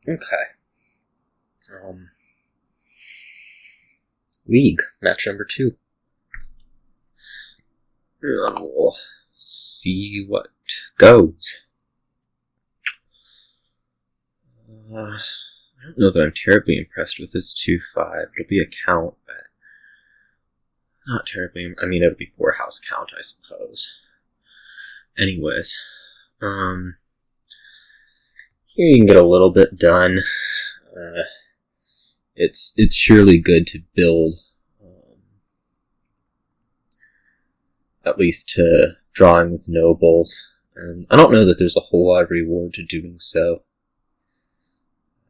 Okay. League, match number 2. And we'll see what goes. I don't know that I'm terribly impressed with this 2-5. It'll be a count, but not terribly. I mean, it'll be poorhouse count, I suppose. Anyways, here you can get a little bit done. It's surely good to build, at least to drawing with nobles. And I don't know that there's a whole lot of reward to doing so.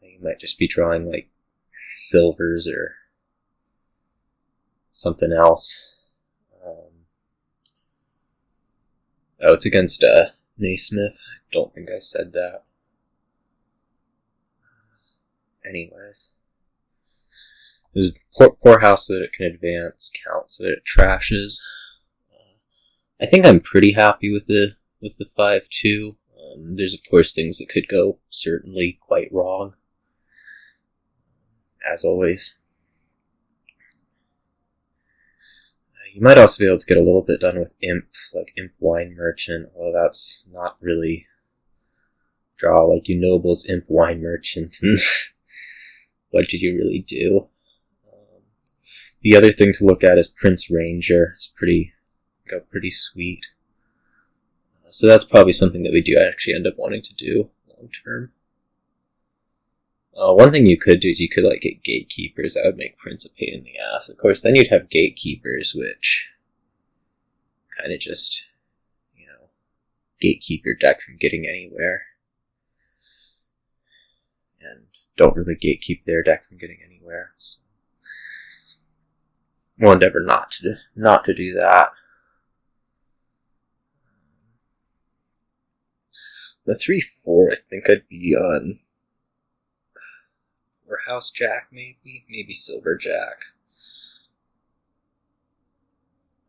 You might just be drawing like silvers or something else. Oh, it's against Nasmith. I don't think I said that. Anyways. There's a poorhouse so that it can advance, count so that it trashes. I think I'm pretty happy with the 5-2. There's of course things that could go certainly quite wrong. As always. You might also be able to get a little bit done with Imp, like Imp Wine Merchant, although that's not really draw like you nobles Imp Wine Merchant, and what did you really do? The other thing to look at is Prince Ranger. It's pretty sweet. So that's probably something that we do actually end up wanting to do long term. One thing you could do is you could like get gatekeepers. That would make Prince a pain in the ass. Of course, then you'd have gatekeepers, which kind of just, gatekeep your deck from getting anywhere. And don't really gatekeep their deck from getting anywhere. So we'll endeavor not to do that. The 3-4, I think I'd be on House Jack, maybe Silver Jack.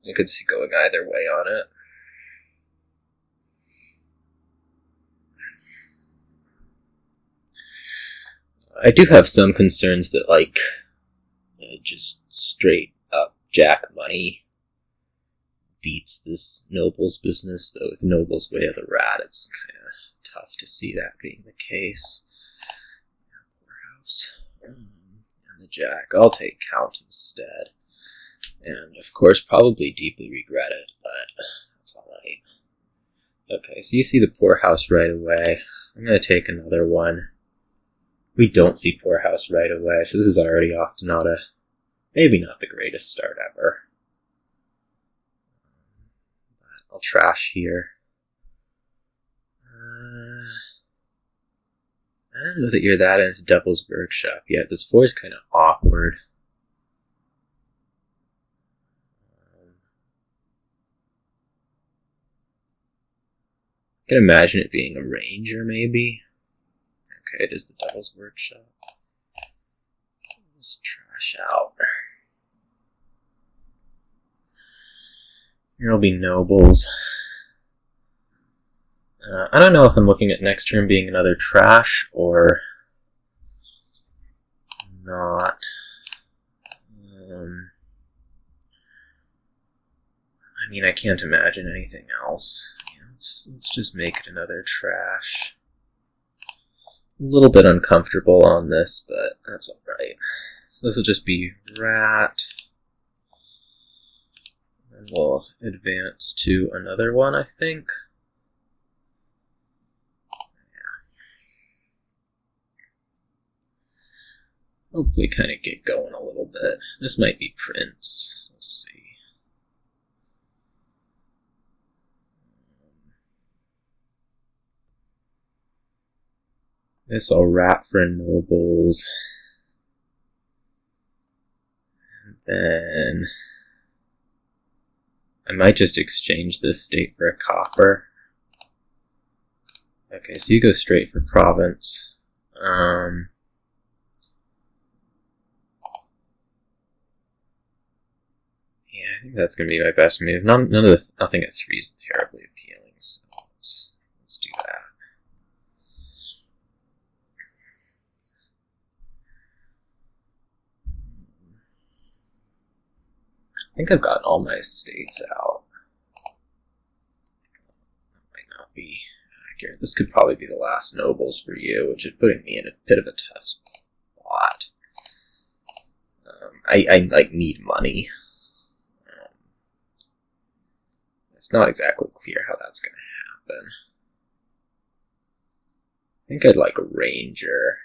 I could see going either way on it. I do have some concerns that, just straight up Jack money beats this Noble's business, though with Noble's Way of the Rat, it's kind of tough to see that being the case. Poorhouse. And the Jack. I'll take Count instead. And, of course, probably deeply regret it, but that's alright. Okay, so you see the Poorhouse right away. I'm going to take another one. We don't see Poorhouse right away, so this is already off to maybe not the greatest start ever. But I'll trash here. I don't know that you're that into Devil's Workshop yet. This 4 is kind of awkward. I can imagine it being a Ranger, maybe. Okay, it is the Devil's Workshop. Just trash out. Here'll be Nobles. I don't know if I'm looking at next turn being another trash or not. I mean, I can't imagine anything else. Let's just make it another trash. A little bit uncomfortable on this, but that's alright. So this will just be Rat. And we'll advance to another one, I think. Hopefully kind of get going a little bit. This might be Prince. We'll see. This I'll Rat for Nobles. And then I might just exchange this state for a copper. Okay, so you go straight for Province. Yeah, I think that's going to be my best move. Nothing at 3 is terribly appealing, so let's do that. think I've gotten all my estates out. That might not be accurate. This could probably be the last nobles for you, which is putting me in a bit of a tough spot. I like need money. It's not exactly clear how that's going to happen. I think I'd like a ranger.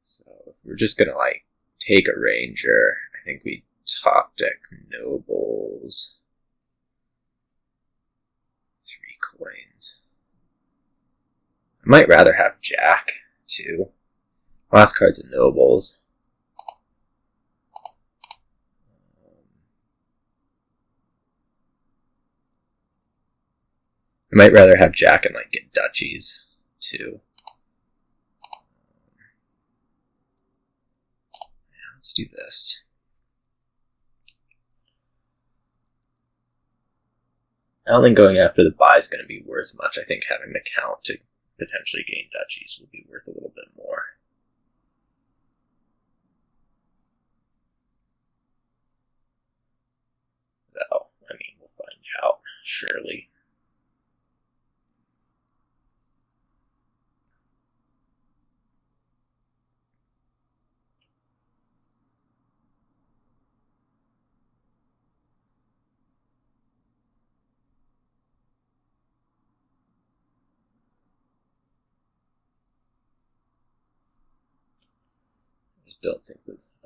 So if we're just going to like take a ranger, I think we top deck nobles. 3 coins. I might rather have Jack, too. Last card's a nobles. I might rather have Jack and like get duchies, too. Yeah, let's do this. I don't think going after the buy is going to be worth much. I think having the count to potentially gain duchies will be worth a little bit more. Though, I mean, we'll find out, surely.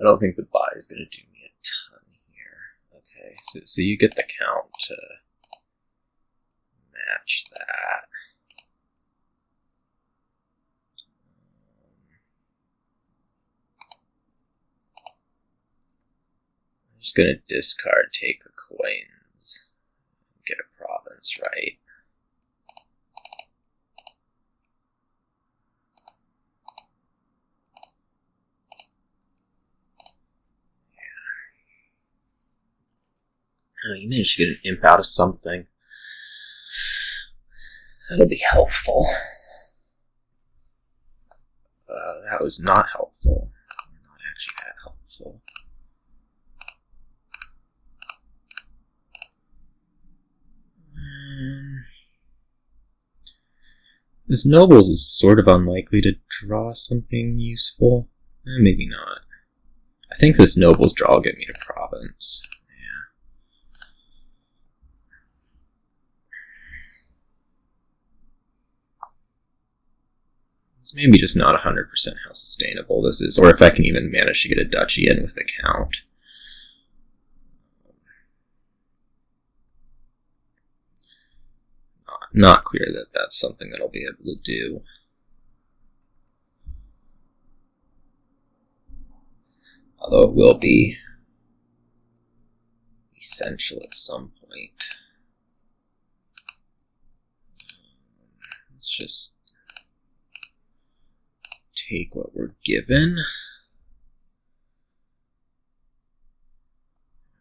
I don't think the buy is going to do me a ton here. Okay, so you get the count to match that. I'm just going to discard, take the coins, get a province right. Oh, you managed to get an imp out of something. That'll be helpful. That was not helpful. Not actually that helpful. This nobles is sort of unlikely to draw something useful. Maybe not. I think this nobles draw will get me to province. It's maybe just not 100% how sustainable this is, or if I can even manage to get a duchy in with the count. Not clear that that's something that I'll be able to do. Although it will be essential at some point. Let's just take what we're given.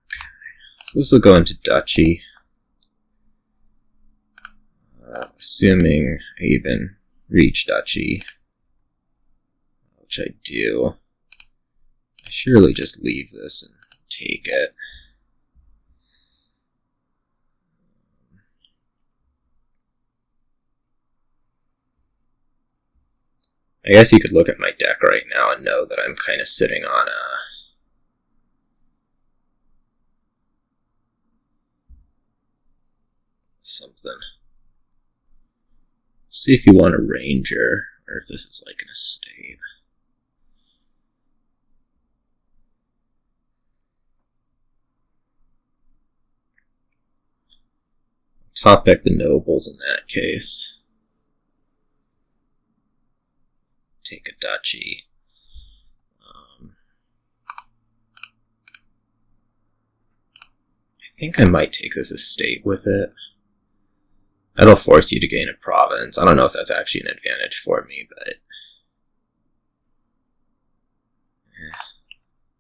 Okay. So this will go into duchy. Assuming I even reach duchy, which I do, I surely just leave this and take it. I guess you could look at my deck right now and know that I'm kind of sitting on something. See if you want a ranger, or if this is like an estate. Top deck the nobles in that case. Take a duchy. I think I might take this estate with it. That'll force you to gain a province. I don't know if that's actually an advantage for me, but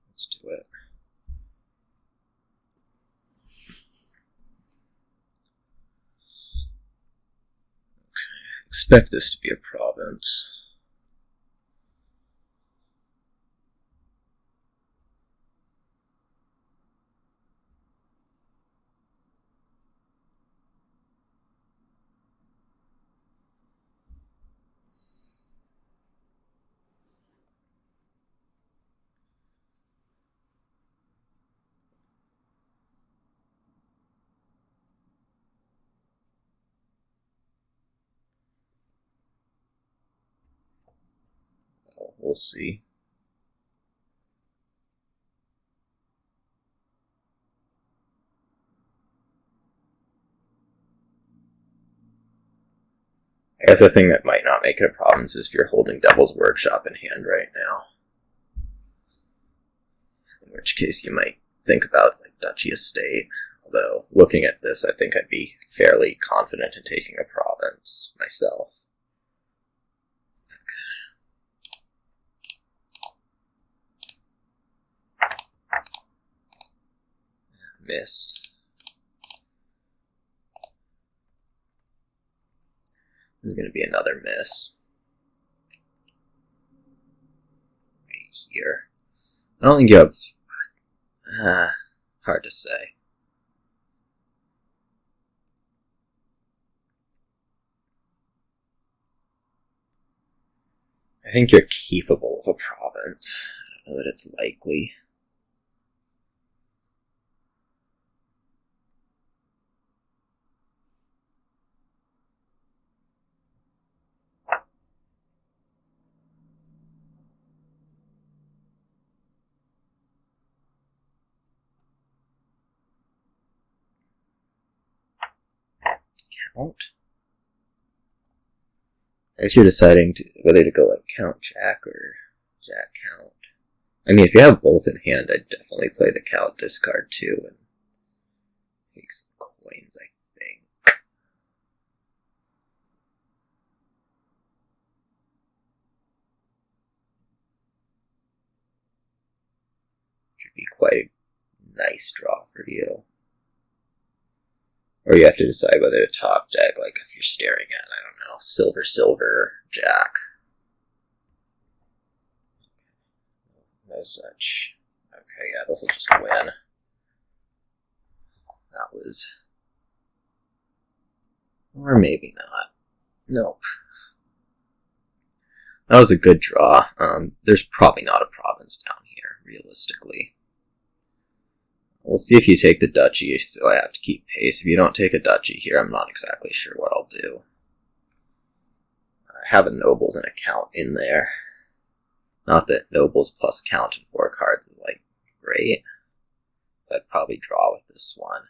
let's do it. Okay, expect this to be a province. We'll see. I guess a thing that might not make it a problem is if you're holding Devil's Workshop in hand right now. In which case you might think about like Duchy Estate. Although, looking at this, I think I'd be fairly confident in taking a province myself. Miss. There's going to be another miss. Right here. I don't think you have... hard to say. I think you're capable of a province. I don't know that it's likely. Count? I guess you're deciding whether to go like Count Jack or Jack Count. I mean, if you have both in hand, I'd definitely play the Count discard too and take some coins, I think. Should be quite a nice draw for you. Or you have to decide whether to top deck, like if you're staring at, I don't know, silver, silver, jack. No such. Okay, yeah, this will just win. That was... Or maybe not. Nope. That was a good draw. There's probably not a province down here, realistically. We'll see if you take the duchy, so I have to keep pace. If you don't take a duchy here, I'm not exactly sure what I'll do. I have a nobles and a count in there. Not that nobles plus count and 4 cards is, like, great. So I'd probably draw with this one.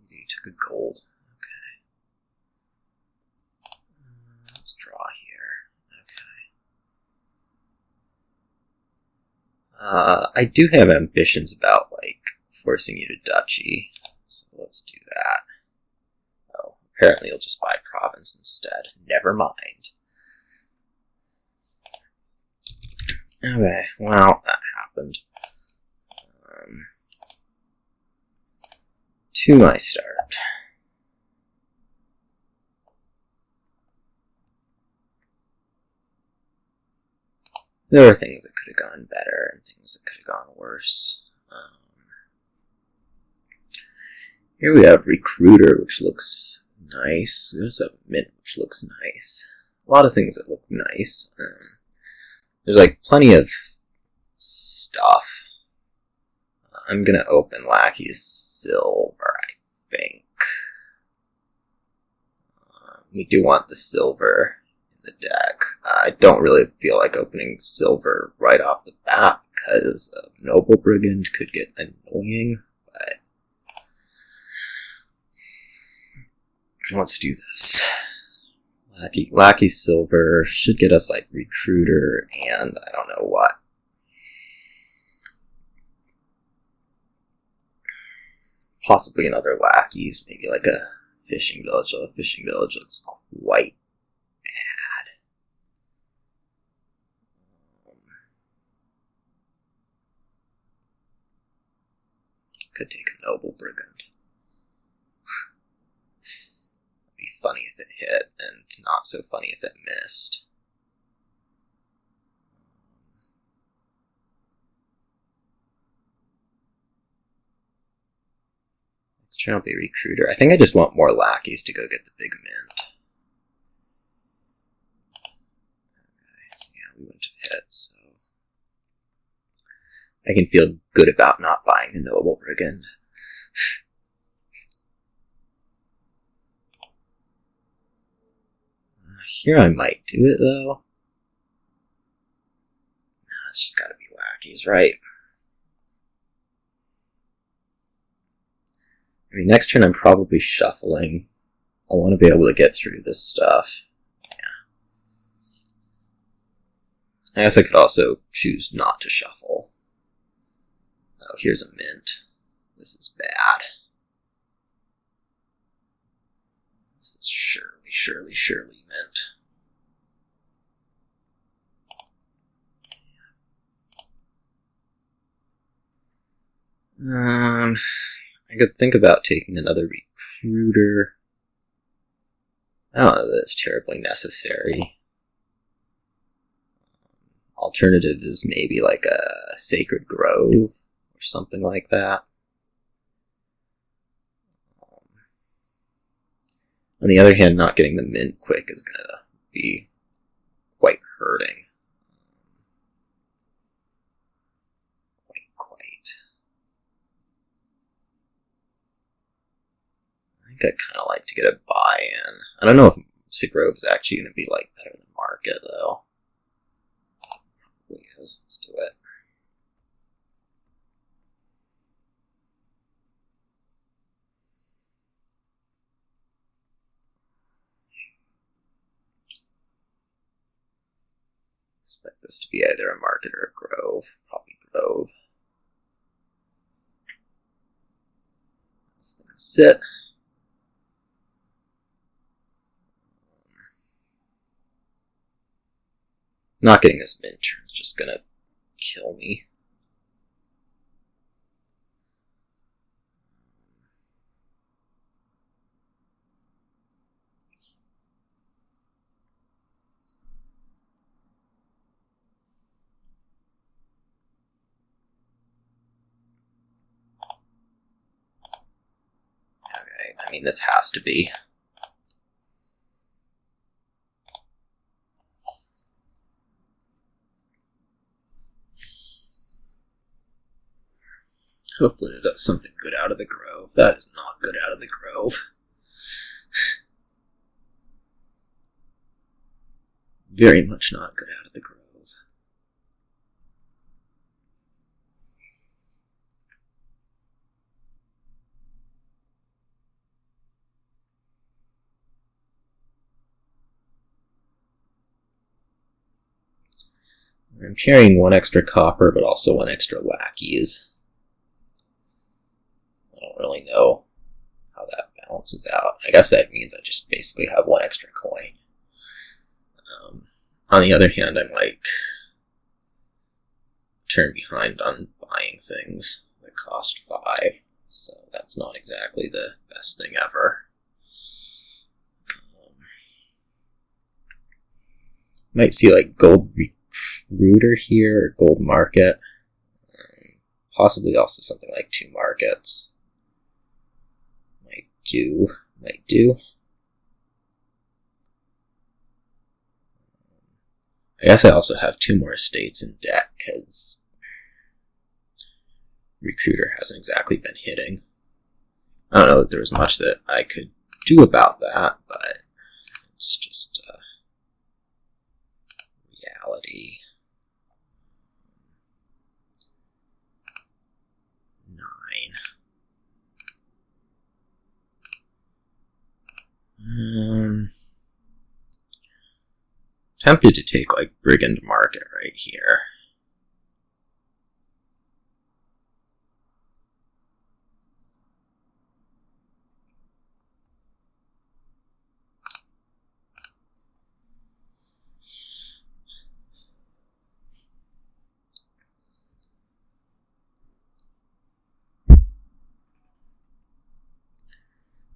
You took a gold. Let's draw here. Okay. I do have ambitions about, like, forcing you to duchy, so let's do that. Oh, apparently you'll just buy province instead. Never mind. Okay, well, that happened. To my start. There are things that could have gone better and things that could have gone worse. Here we have Recruiter, which looks nice. We also have Mint, which looks nice. A lot of things that look nice. There's like plenty of stuff. I'm gonna open Lackey's Silver, I think. We do want the silver the deck. I don't really feel like opening silver right off the bat because of Noble Brigand could get annoying, but let's do this. Lackey Silver should get us like Recruiter and I don't know what. Possibly another Lackeys, maybe like a Fishing Village. A Fishing Village looks quite bad. Could take a Noble Brigand. It'd be funny if it hit, and not so funny if it missed. Let's try to be Recruiter. I think I just want more Lackeys to go get the big mint. Okay. Yeah, we wouldn't have hit, so I can feel good about not buying the Noble Brigand. Here I might do it, though. It's just gotta be lackeys, right? I mean, next turn I'm probably shuffling. I want to be able to get through this stuff. I guess I could also choose not to shuffle. Oh, here's a mint. This is bad. This is surely mint. I could think about taking another recruiter. I don't know that it's terribly necessary. Alternative is maybe like a Sacred Grove or something like that. On the other hand, not getting the mint quick is going to be quite hurting. Quite. I think I'd kind of like to get a buy-in. I don't know if Sacred Grove is actually going to be like better than market, though. Probably is. Let's do it. Expect this to be either a market or a grove. Probably grove. This thing sit. Not getting this mint turn is just gonna kill me. Okay, I mean, this has to be. Hopefully I got something good out of the grove. That is not good out of the grove. Very much not good out of the grove. I'm carrying one extra copper, but also one extra lackeys. I don't really know how that balances out. I guess that means I just basically have one extra coin. On the other hand, I'm like turn behind on buying things that cost 5, so that's not exactly the best thing ever. Might see like gold recruiter here or gold market. Possibly also something like 2 markets. Might do. I guess I also have 2 more estates in deck, because Recruiter hasn't exactly been hitting. I don't know that there was much that I could do about that, but it's just reality. 9. Tempted to take like Brigand Market right here.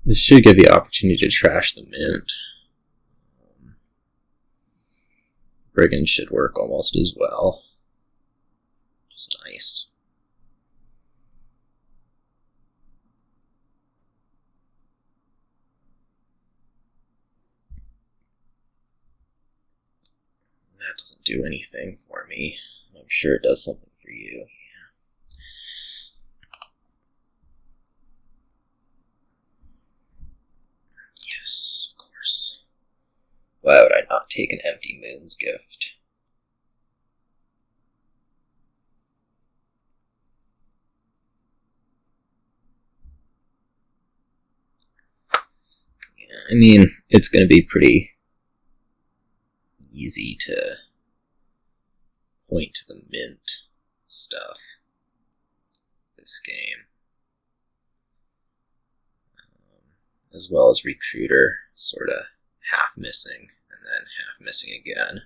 This should give the opportunity to trash the mint. Brigand should work almost as well. Just nice. That doesn't do anything for me. I'm sure it does something for you. Yes, of course. Why would I not take an empty moon's gift? Yeah, I mean, it's going to be pretty easy to point to the mint stuff this game. As well as Recruiter, sort of half missing, and then half missing again.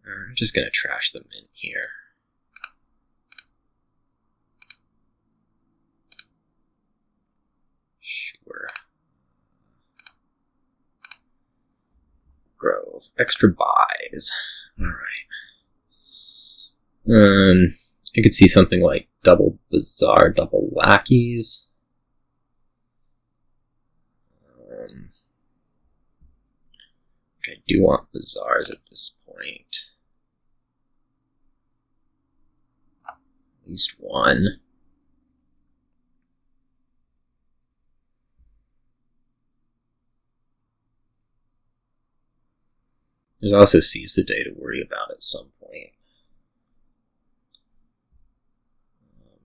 I'm just going to trash the mint here. Sure. Grove. Extra buys. Alright. I could see something like double Bazaar, double Lackeys. I do want Bazaars at this point. At least one. There's also Seize the Day to worry about at some point.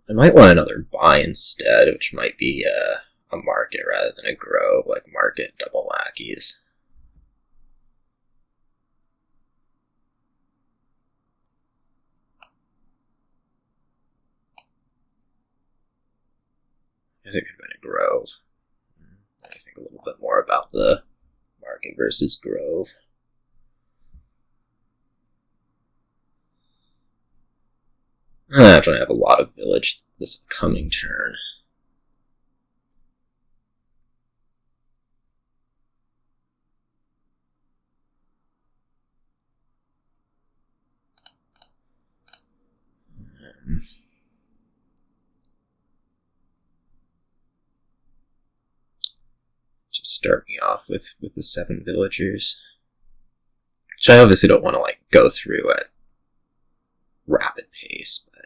I might want another buy instead, which might be a market rather than a grove, like market double Lackeys. I guess it could have been a grove. I think a little bit more about the market versus grove. I'm actually going to have a lot of village this coming turn. Just start me off with the 7 villagers. Which I obviously don't want to like go through at rapid pace, but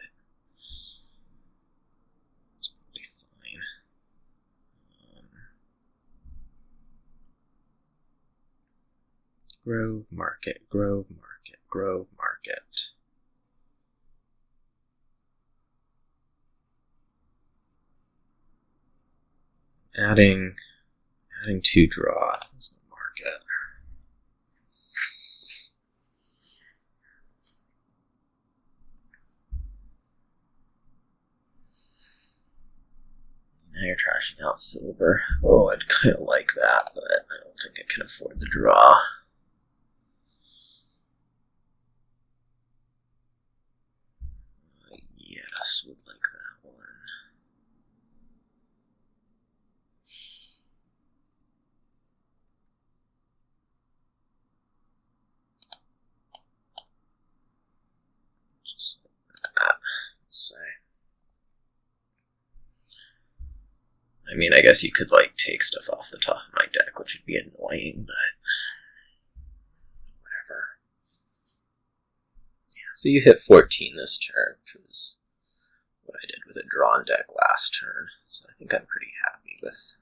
it's probably fine. Grove, market, grove, market, grove, market. Adding 2 draw is the market. Now you're trashing out silver. Oh, I'd kind of like that, but I don't think I can afford the draw. Yes, would like that one. Just like that, let's say. I mean, I guess you could, like, take stuff off the top of my deck, which would be annoying, but whatever. Yeah, so you hit 14 this turn, which was what I did with a drawn deck last turn, so I think I'm pretty happy with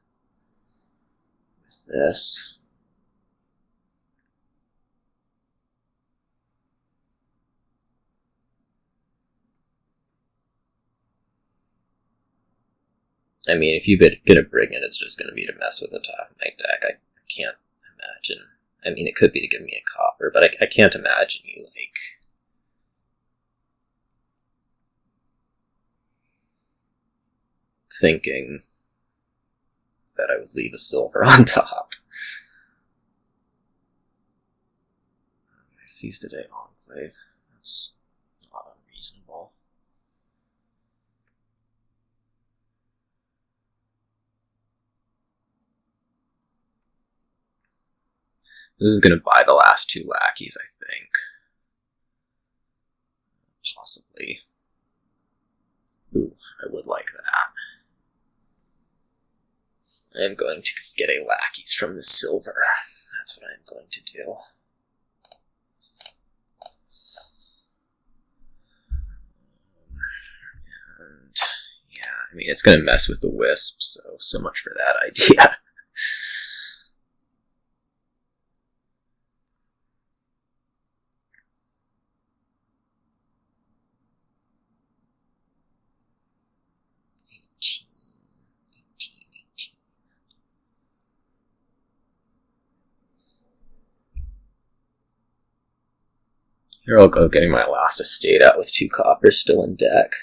this. I mean, if you get a Brigand, it's just going to be to mess with the top of my deck. I can't imagine. I mean, it could be to give me a copper, but I can't imagine you, like, thinking that I would leave a silver on top. I seized today Enclave. That's not unreasonable. This is going to buy the last 2 Lackeys, I think. Possibly. Ooh, I would like that. I am going to get a Lackeys from the silver. that's what I'm going to do. And yeah, I mean, it's going to mess with the wisp, so much for that idea. Here I'll go getting my last estate out with 2 coppers still in deck.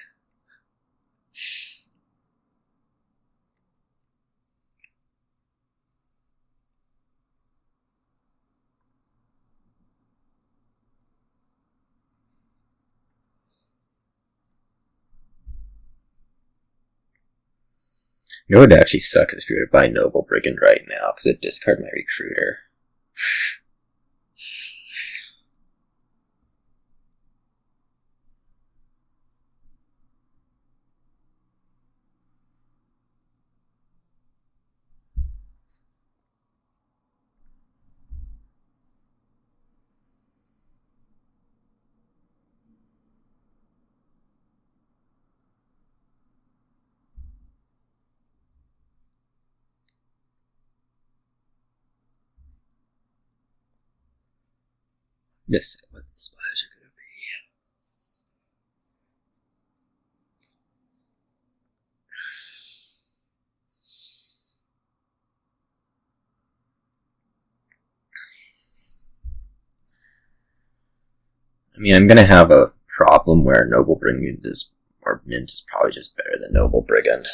You know what would actually suck is if you were to buy Noble Brigand right now, because it'd discard my Recruiter. Just what the spies are going to be. I mean, I'm going to have a problem where Noble Brigand is, or Mint is probably just better than Noble Brigand.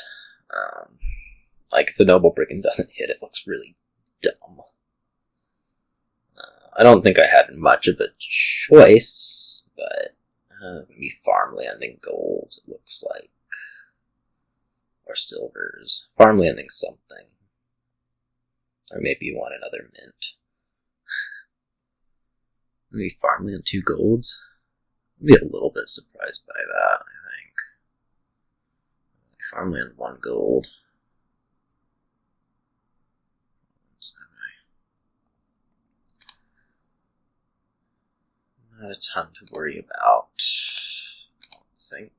Like, if the Noble Brigand doesn't hit, it looks really dumb. I don't think I had much of a choice, but maybe farmlanding gold, it looks like. Or silvers. Farmlanding something. Or maybe you want another mint. Maybe farmland 2 golds? I'd be a little bit surprised by that, I think. Farmland 1 gold. Not a ton to worry about, I don't think.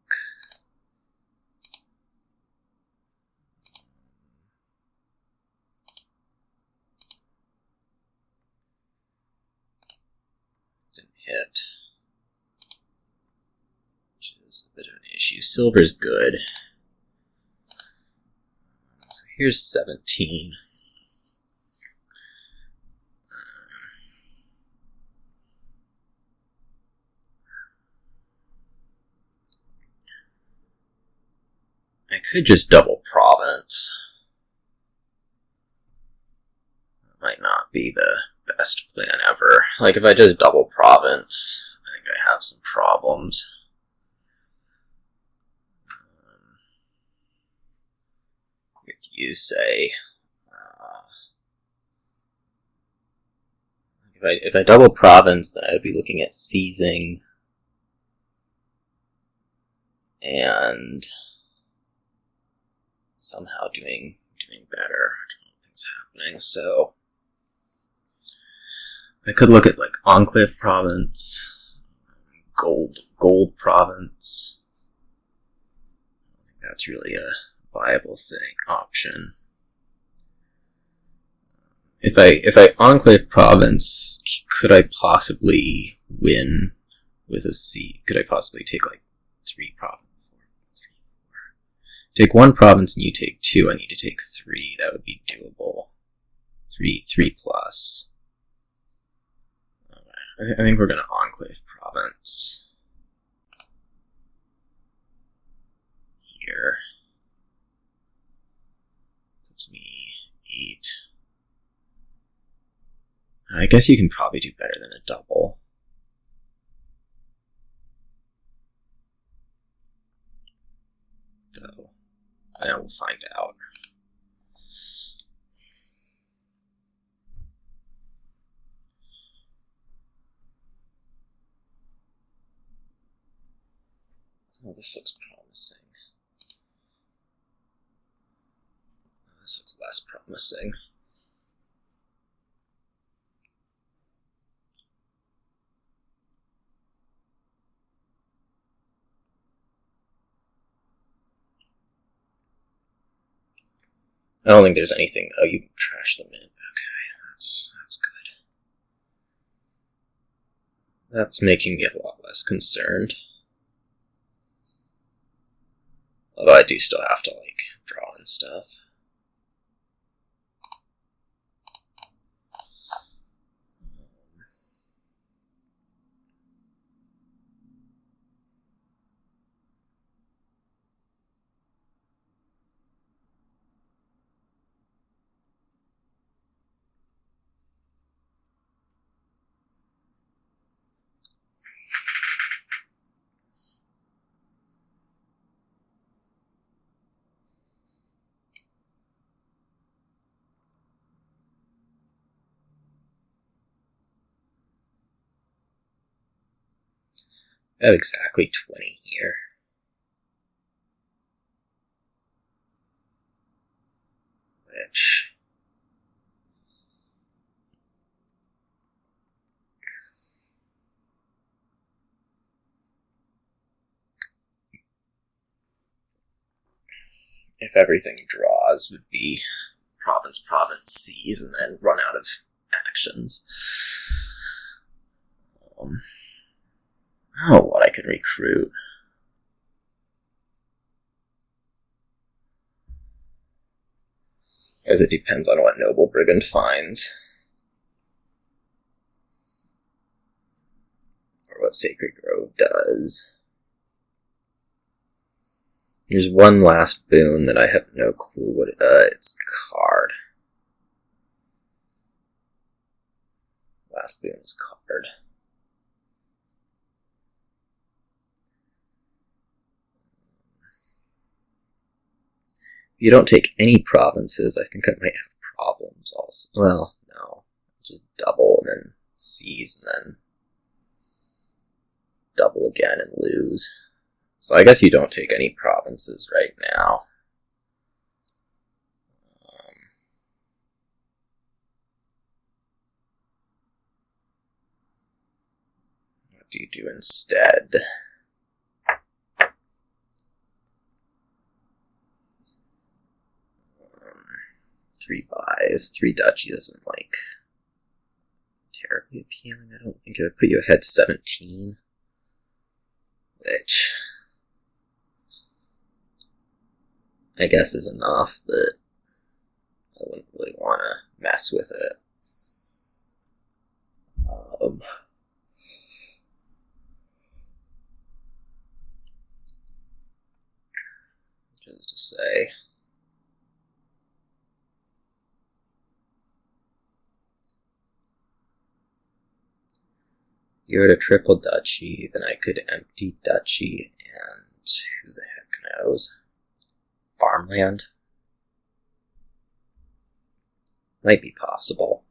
Didn't hit, which is a bit of an issue. Silver's good. So here's 17. I could just double province. That might not be the best plan ever. Like, if I just double province, I think I have some problems. With you, say, if I double province, then I would be looking at seizing and somehow doing better. I don't think it's happening, so I could look at like Enclave Province, Gold Province. I think that's really a viable option. If I Enclave Province, could I possibly win with a seat? Could I possibly take like 3 provinces? Take 1 province and you take 2, I need to take 3. That would be doable. 3 plus. I think we're going to Enclave Province. Here. Puts me 8. I guess you can probably do better than a double. Though. And we'll find out. Oh, this looks promising. This looks less promising. I don't think there's anything. Oh, you can trash them in. Okay, that's good. That's making me a lot less concerned. Although I do still have to, like, draw and stuff. I have exactly 20 here. Which... if everything draws would be province, seize, and then run out of actions. I don't know what I can recruit. As it depends on what Noble Brigand finds. Or what Sacred Grove does. There's one last boon that I have no clue what it's card. Last boon is card. If you don't take any provinces, I think I might have problems also. Well, no. Just double and then seize and then double again and lose. So I guess you don't take any provinces right now. What do you do instead? 3 buys. 3 duchy isn't, like, terribly appealing. I don't think it would put you ahead 17. Which I guess is enough that I wouldn't really want to mess with it. Just to say, you're at a triple duchy, then I could empty duchy and who the heck knows? Farmland? Might be possible.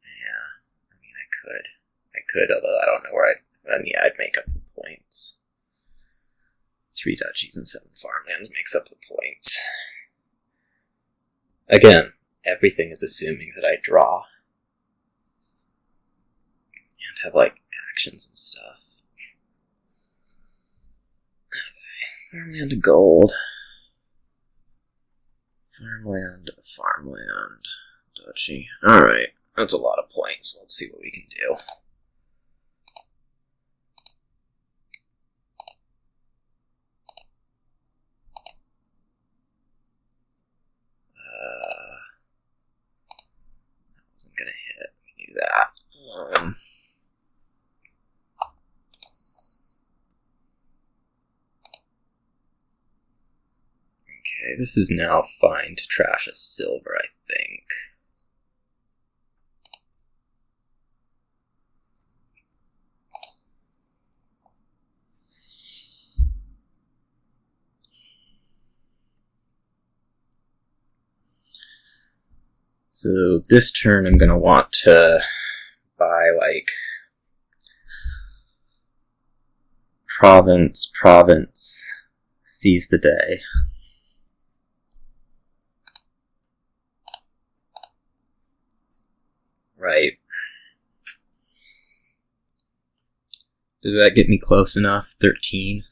Yeah, I mean, I could, although I don't know where I'd make up the points. 3 duchies and 7 farmlands makes up the points. Again, everything is assuming that I draw. And have, like, actions and stuff. Okay, farmland to gold. Farmland, duchy. Alright, that's a lot of points. Let's see what we can do. That wasn't gonna hit. We knew that. Okay, this is now fine to trash a silver, I think. So this turn I'm going to want to buy, like, province, seize the day. Right. Does that get me close enough? 13.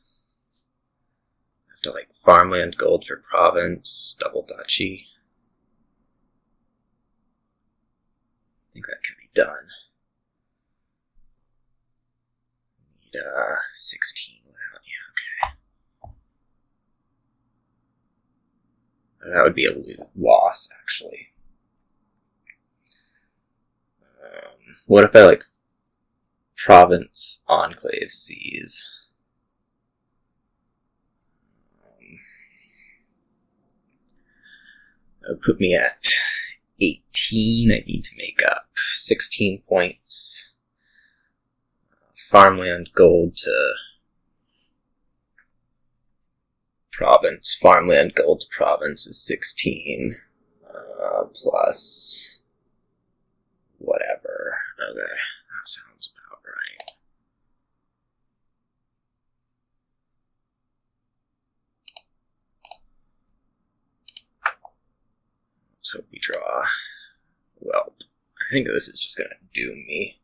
I have to like farmland gold for province, double duchy. I think that can be done. Need 16 without, yeah, okay. That would be a loss, actually. What if I like province enclave seas? That would put me at 18. I need to make up 16 points. Farmland gold to province. Farmland gold to province is 16. Plus whatever. Okay, that sounds about right. Let's hope we draw. Well, I think this is just gonna doom me.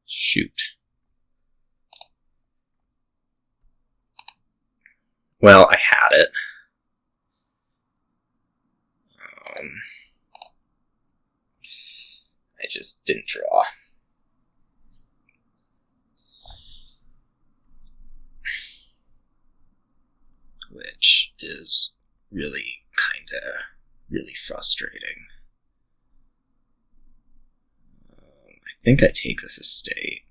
Shoot. Well, I had it. I just didn't draw. Which is really really frustrating. I think I take this estate.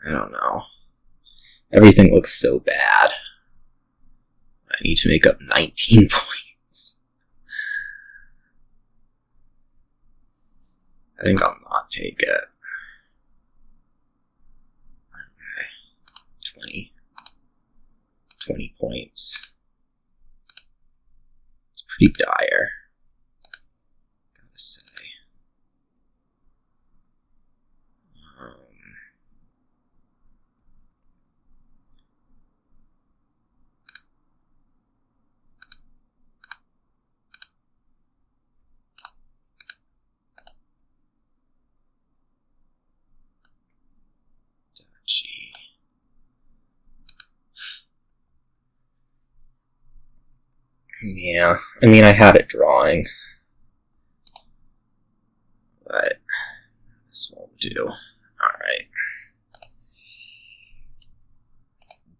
I don't know. Everything looks so bad. I need to make up 19 points. I think I'll not take it. Okay. 20 points. It's pretty dire, gotta say. Yeah, I mean, I had it drawing, but this won't do. Alright.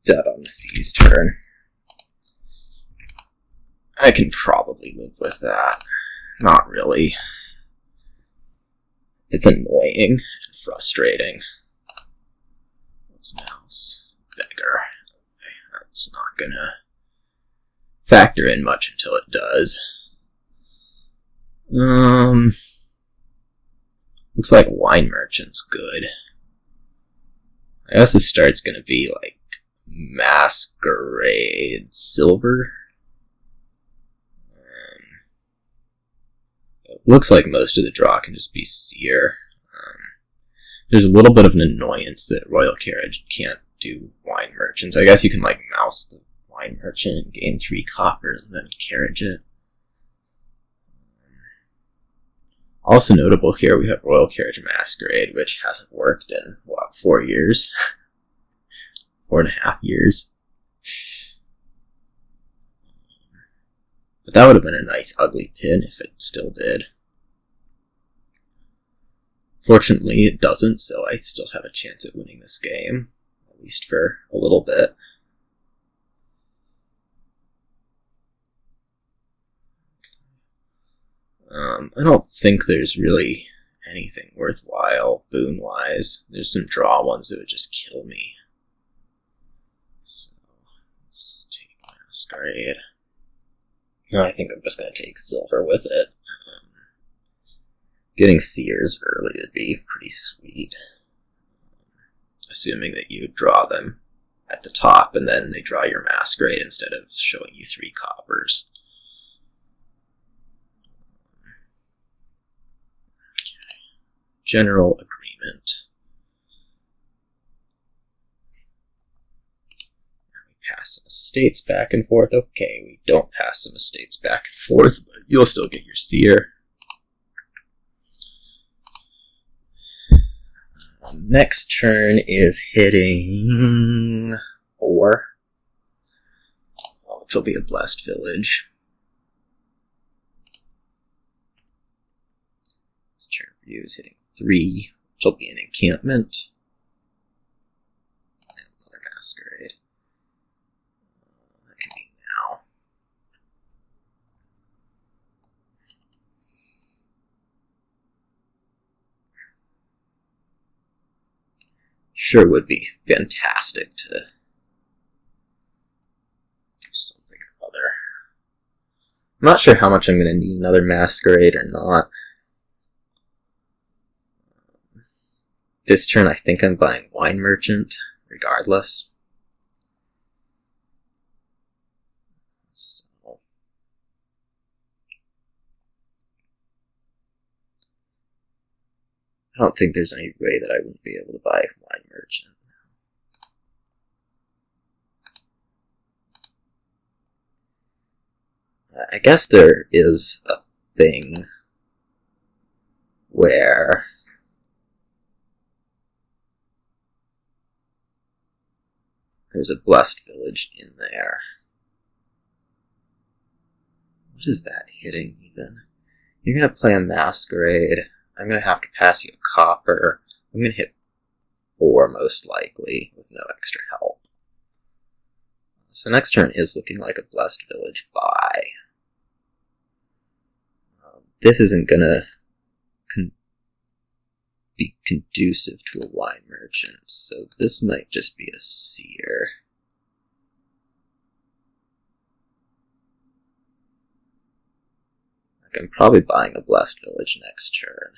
Dead on the sea's turn. I can probably live with that. Not really. It's annoying and frustrating. What's mouse? Beggar. Okay, that's not gonna factor in much until it does. Looks like wine merchant's good. I guess the start's gonna be like masquerade silver. It looks like most of the draw can just be seer. There's a little bit of an annoyance that royal carriage can't do wine merchants. I guess you can like mouse the wine merchant and gain 3 copper and then carriage it. Also notable here, we have royal carriage masquerade, which hasn't worked in, what, 4 years? 4.5 years. But that would have been a nice ugly pin if it still did. Fortunately, it doesn't, so I still have a chance at winning this game, at least for a little bit. I don't think there's really anything worthwhile boon-wise. There's some draw ones that would just kill me. So, let's take masquerade. No, I think I'm just going to take silver with it. Getting seers early would be pretty sweet. Assuming that you draw them at the top and then they draw your masquerade instead of showing you 3 coppers. General agreement. pass some estates back and forth. Okay, we don't pass some estates back and forth, but you'll still get your seer. Next turn is hitting 4, which will be a blessed village. This turn for you is hitting 3, which will be an encampment. And another masquerade. That can be now. Sure would be fantastic to do something or other. I'm not sure how much I'm going to need another masquerade or not. This turn I think I'm buying Wine Merchant, regardless. So. I don't think there's any way that I wouldn't be able to buy Wine Merchant. I guess there is a thing where there's a blessed village in there. What is that hitting even? You're going to play a masquerade. I'm going to have to pass you a copper. I'm going to hit 4 most likely with no extra help. So next turn is looking like a blessed village buy. This isn't going to be conducive to a wine merchant, so this might just be a seer. I'm probably buying a blessed village next turn.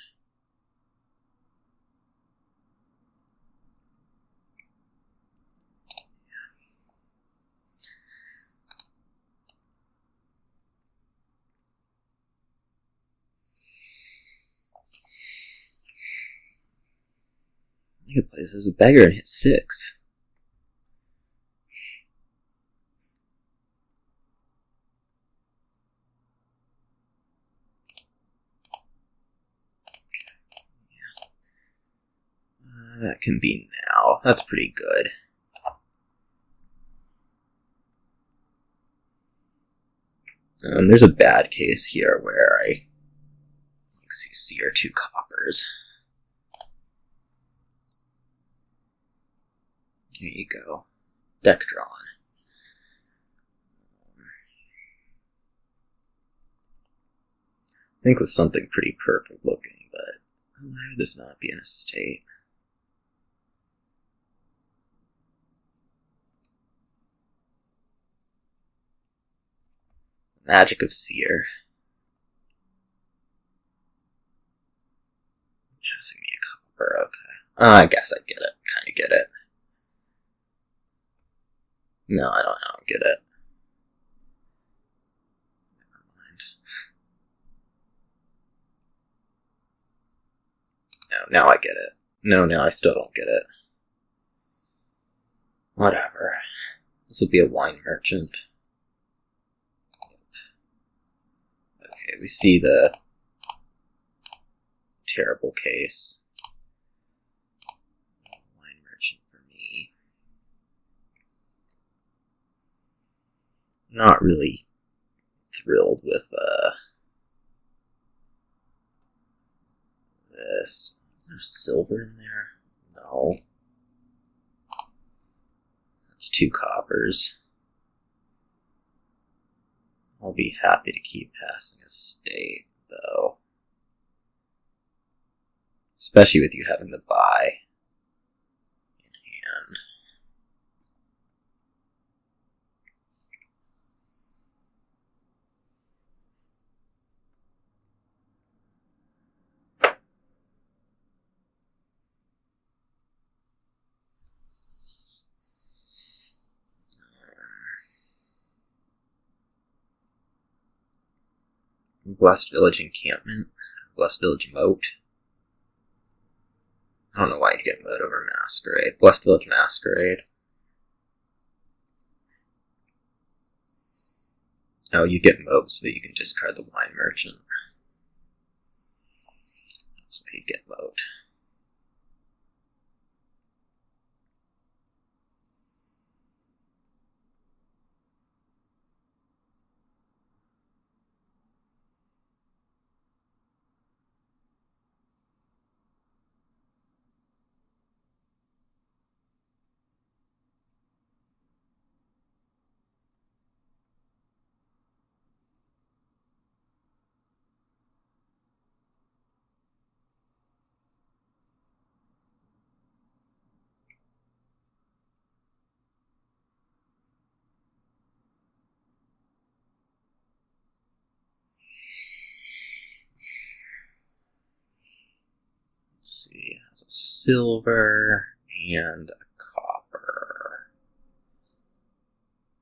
I could play this as a beggar and hit 6. That can be now. That's pretty good. There's a bad case here where I see seer 2 coppers. There you go. Deck drawn. I think with something pretty perfect looking, but why would this not be an estate? Magic of Seer. Passing me a copper, okay. I guess I get it. Kinda get it. No, I don't get it. Never mind. No, now I get it. No, now I still don't get it. Whatever. This will be a wine merchant. Okay, we see the terrible case. Wine merchant for me. Not really thrilled with this. Is there silver in there? No. That's 2 coppers. I'll be happy to keep passing a state, though. Especially with you having the buy in hand. Blessed Village Encampment. Blessed Village Moat. I don't know why you'd get Moat over Masquerade. Blessed Village Masquerade. Oh, you get mowed so that you can discard the wine merchant. That's why you get mowed. See, it has a silver and a copper.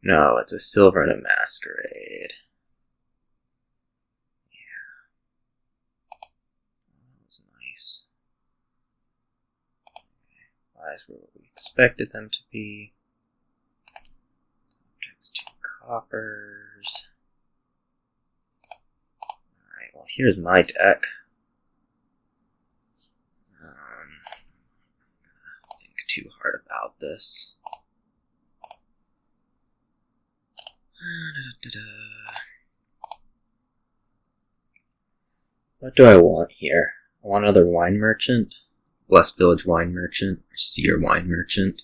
No, it's a silver and a masquerade. Yeah. That was nice. Eyes were what we expected them to be. Objects, 2 coppers. Alright, well, here's my deck. Too hard about this. What do I want here? I want another wine merchant, Blessed Village wine merchant, or Seer wine merchant.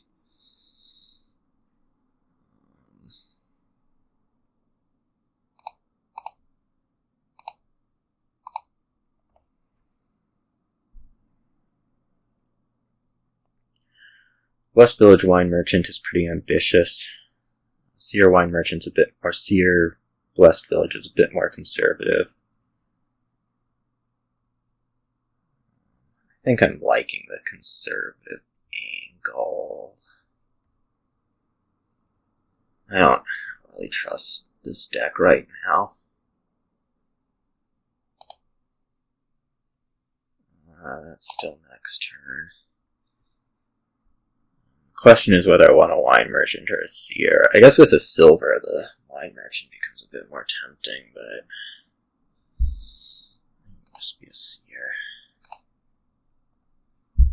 Blessed Village wine merchant is pretty ambitious. Seer wine merchant's a bit, or Seer Blessed Village is a bit more conservative. I think I'm liking the conservative angle. I don't really trust this deck right now. That's still next turn. Question is whether I want a wine merchant or a seer. I guess with a silver, the wine merchant becomes a bit more tempting, but it must be a seer. Okay.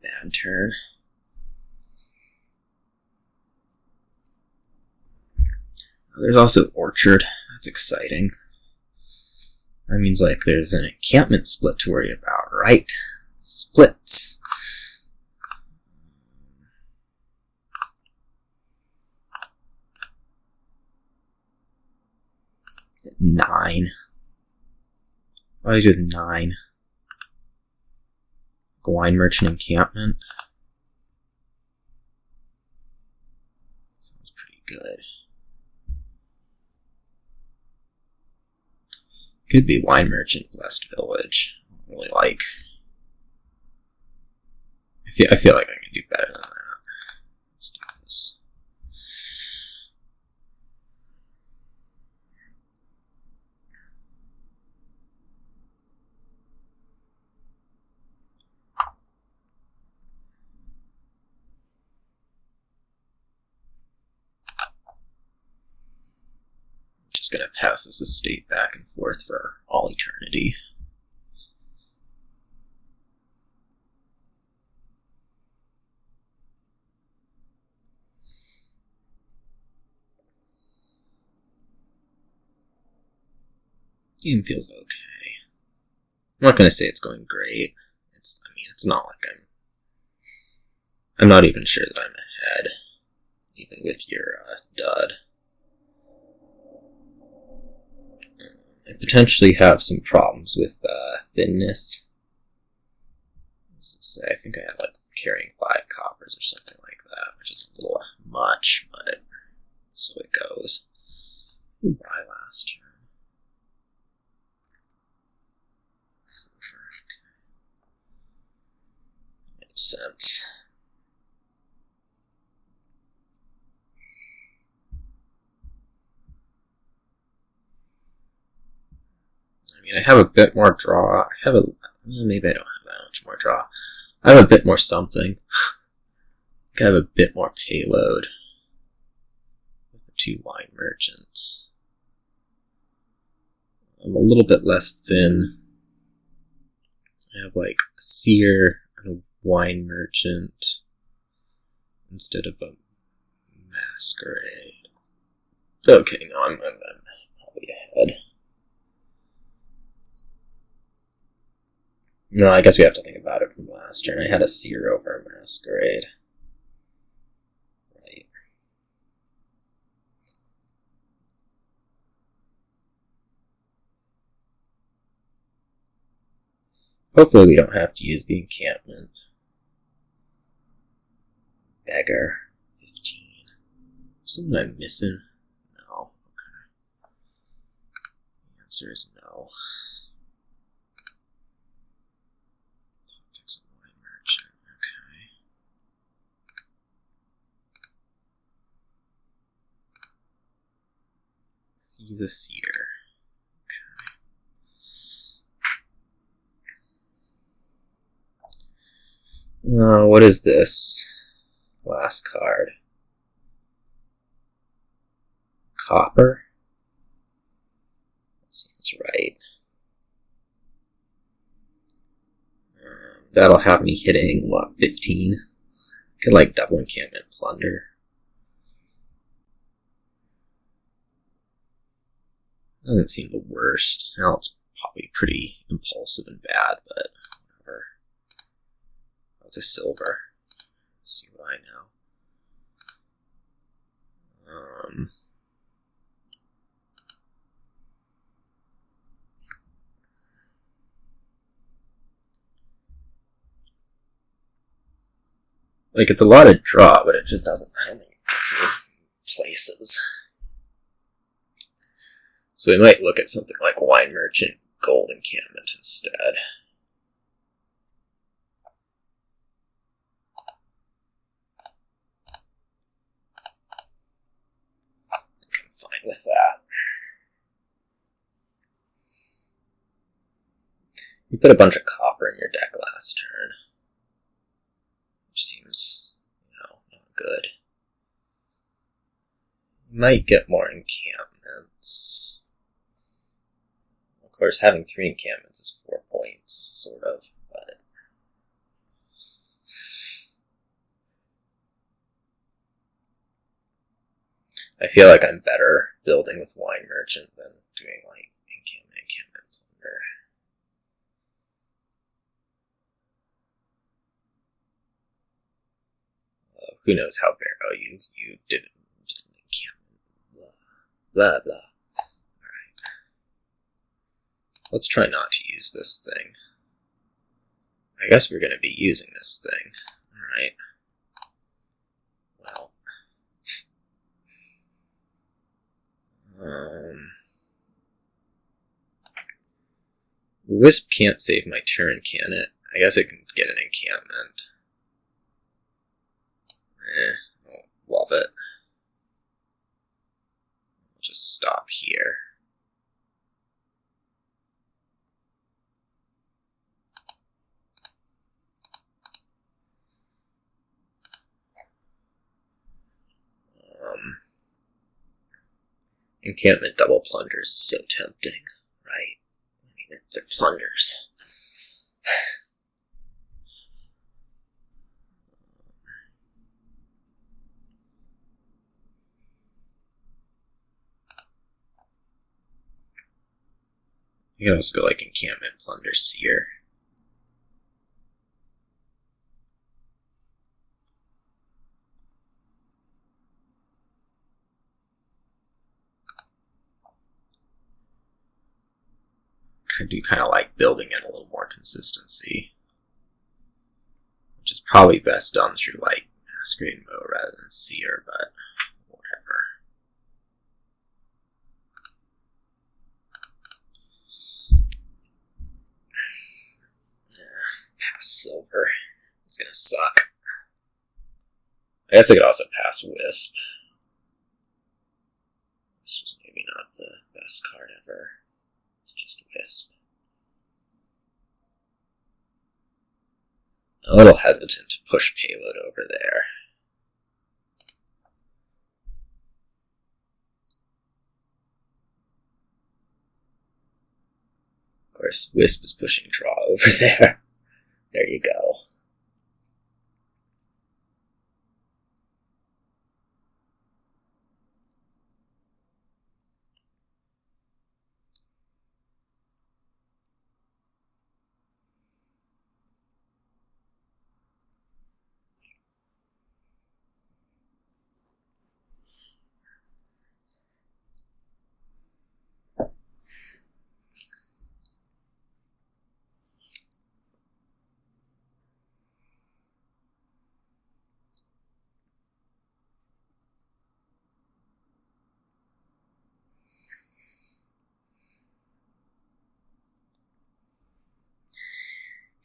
Bad turn. There's also Orchard. That's exciting. That means, like, there's an encampment split to worry about, right? Splits. Nine. What do I do with 9? Wine merchant encampment. Sounds pretty good. Could be wine merchant West Village. I don't really like. I feel like I can do better than that. Let's do this. Just gonna pass this estate back and forth for all eternity. Game feels okay. I'm not gonna say it's going great. It's not like I'm not even sure that I'm ahead, even with your dud. I potentially have some problems with thinness. I think I have like carrying 5 coppers or something like that, which is a little much, but so it goes. Who did I buy last turn? Silver. Okay. Makes sense. I have a bit more draw. Maybe I don't have that much more draw. I have a bit more something. I have a bit more payload with the 2 wine merchants. I'm a little bit less thin. I have like a seer and a wine merchant instead of a masquerade. Okay, no, I'm probably ahead. No, I guess we have to think about it from last turn. I had a seer over a masquerade. Right. Hopefully we don't have to use the encampment. Beggar. 15. Something I'm missing? No. Okay. The answer is no. Tactics of wine merchant. Okay. Seize a seer. Okay. What is this? Last card. Copper? That seems right. That'll have me hitting, what, 15? Could like double encampment plunder. Doesn't seem the worst. Now it's probably pretty impulsive and bad, but whatever. It's a silver. Let's see what I know. Like, it's a lot of draw, but it just doesn't, I don't think it gets me places. So we might look at something like Wine Merchant Gold Encampment instead. I'm fine with that. You put a bunch of copper in your deck last turn, which seems, not good. You might get more encampments. Of course, having 3 encampments is 4 points, sort of, but... I feel like I'm better building with Wine Merchant than doing, like, encampment plunder. Who knows how you did an encampment. Blah, blah. Alright. Let's try not to use this thing. I guess we're going to be using this thing. Alright. Well. The Wisp can't save my turn, can it? I guess it can get an encampment. Love it. I'll just stop here. Encampment double plunder is so tempting, right? I mean, they're plunders. You can also go like encampment plunder seer. I do kind of like building in a little more consistency, which is probably best done through like Masquerade Mo rather than Seer, but whatever. Pass Silver. It's gonna suck. I guess I could also pass Wisp. This was maybe not the best card ever. It's just Wisp. a little hesitant to push payload over there. Of course, Wisp is pushing draw over there. There you go.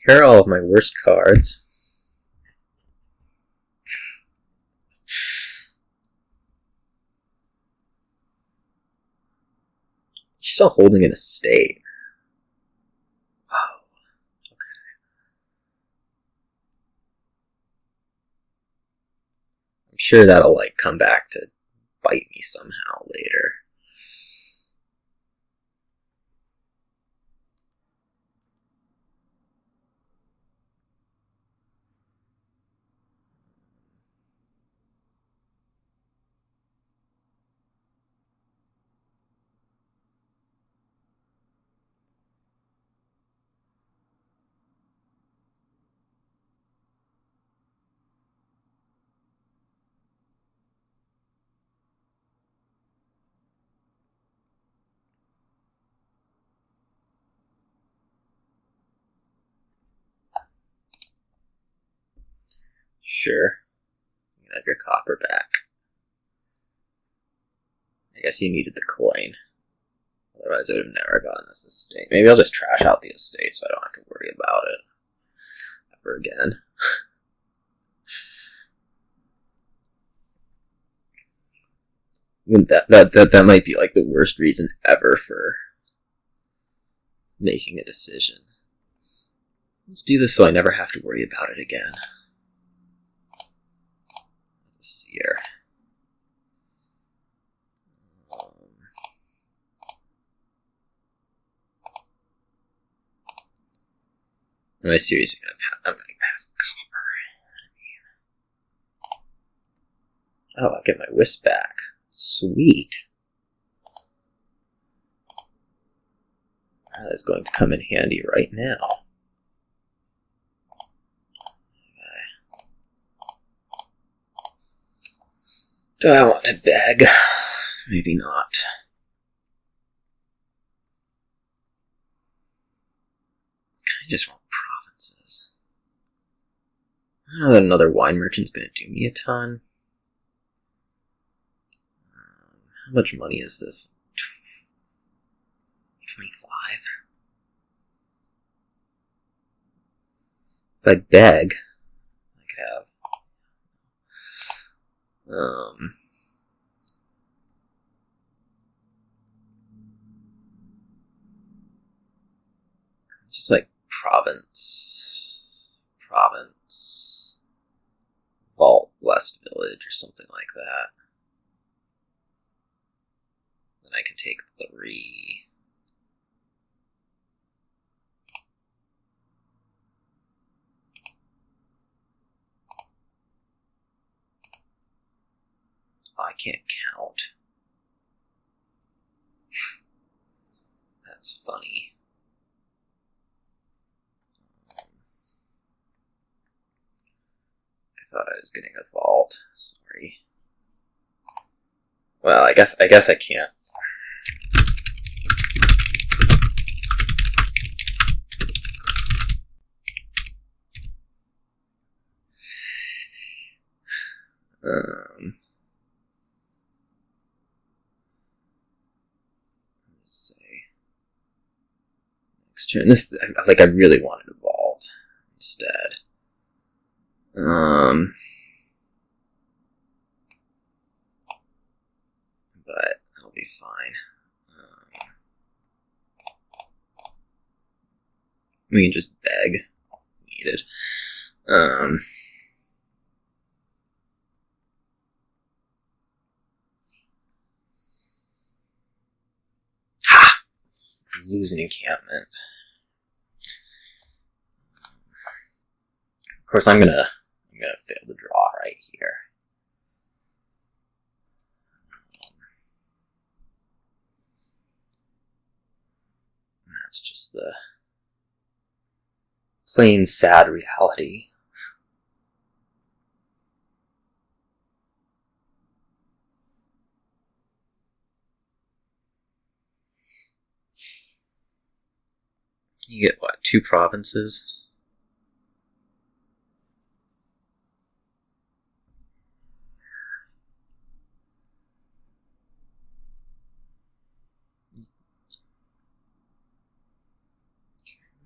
Here are all of my worst cards. She's still holding an estate. Wow. Okay. I'm sure that'll like come back to bite me somehow later. Sure. You can have your copper back. I guess you needed the coin. Otherwise I would have never gotten this estate. Maybe I'll just trash out the estate so I don't have to worry about it ever again. That might be like the worst reason ever for making a decision. Let's do this so I never have to worry about it again. Let's a seer. Am I seriously gonna pass? I'm gonna pass the copper. Oh, I'll get my wisp back. Sweet. That is going to come in handy right now. Okay. Do I want to beg? Maybe not. I just want provinces. I don't know that another wine merchant's going to do me a ton. How much money is this? 25? If I beg, I could have... just like province, vault, West Village, or something like that. Then I can take 3. Oh, I can't count. That's funny. I thought I was getting a vault. Sorry. Well, I guess I can't. Let's see. Next turn. This, I really wanted a vault instead. But it'll be fine. We can just beg. Needed. Um, lose an encampment. Of course, I'm gonna fail the draw right here. That's just the plain sad reality. You get, what, 2 provinces?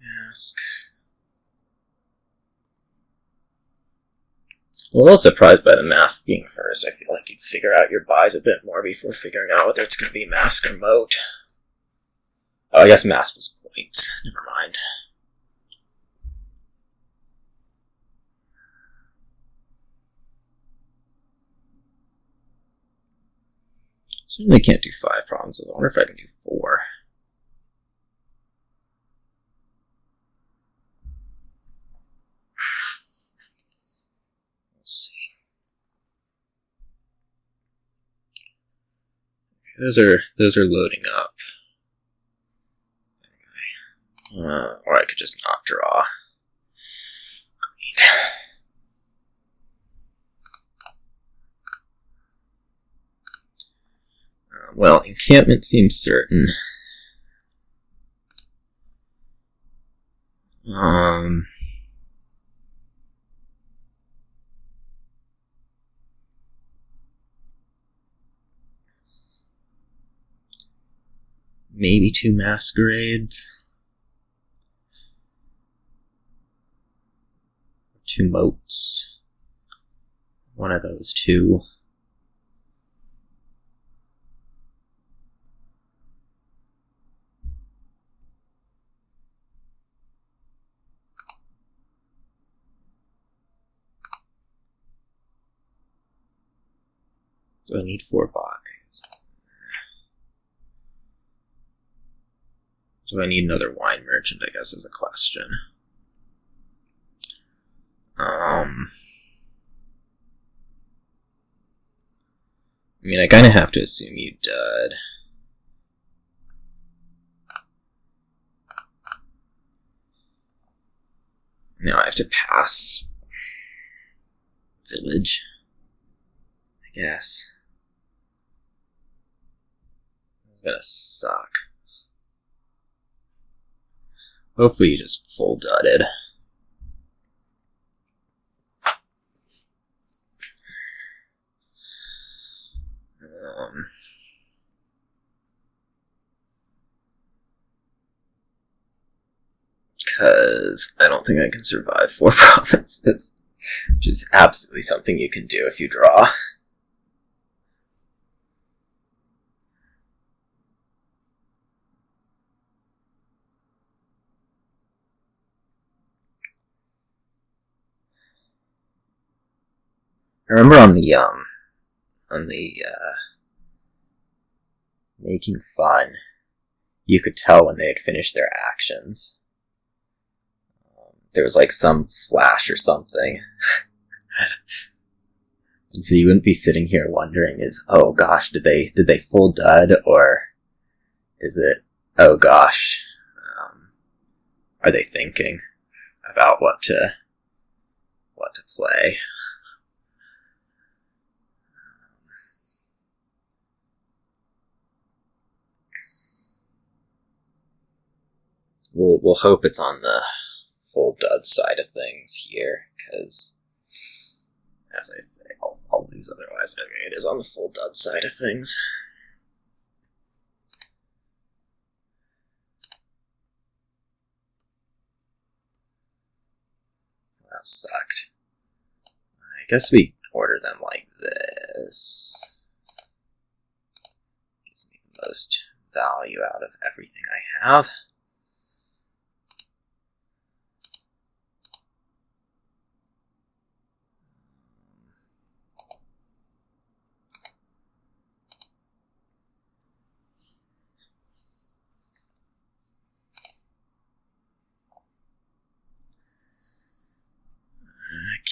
Mask. I'm a little surprised by the mask being first. I feel like you'd figure out your buys a bit more before figuring out whether it's going to be mask or moat. Oh, I guess mask was points. Never mind. Certainly can't do 5 provinces. I wonder if I can do 4. Let's see. Those are loading up. Or I could just not draw. Great. Well, encampment seems certain. Maybe 2 masquerades. 2 moats. One of those 2. Do I need 4 buys? Do I need another wine merchant, I guess, is a question. I mean, I kind of have to assume you dud. Now I have to pass village, I guess. It's gonna suck. Hopefully you just full dudded. Because I don't think I can survive 4 provinces, which is absolutely something you can do if you draw. I remember on the making fun, you could tell when they had finished their actions. There was like some flash or something. And so you wouldn't be sitting here wondering, oh gosh, did they full dud, or is it, oh gosh, are they thinking about what to play? We'll hope it's on the full dud side of things here, because, as I say, I'll lose otherwise. Okay, it is on the full dud side of things. That sucked. I guess we order them like this. Gives me the most value out of everything I have.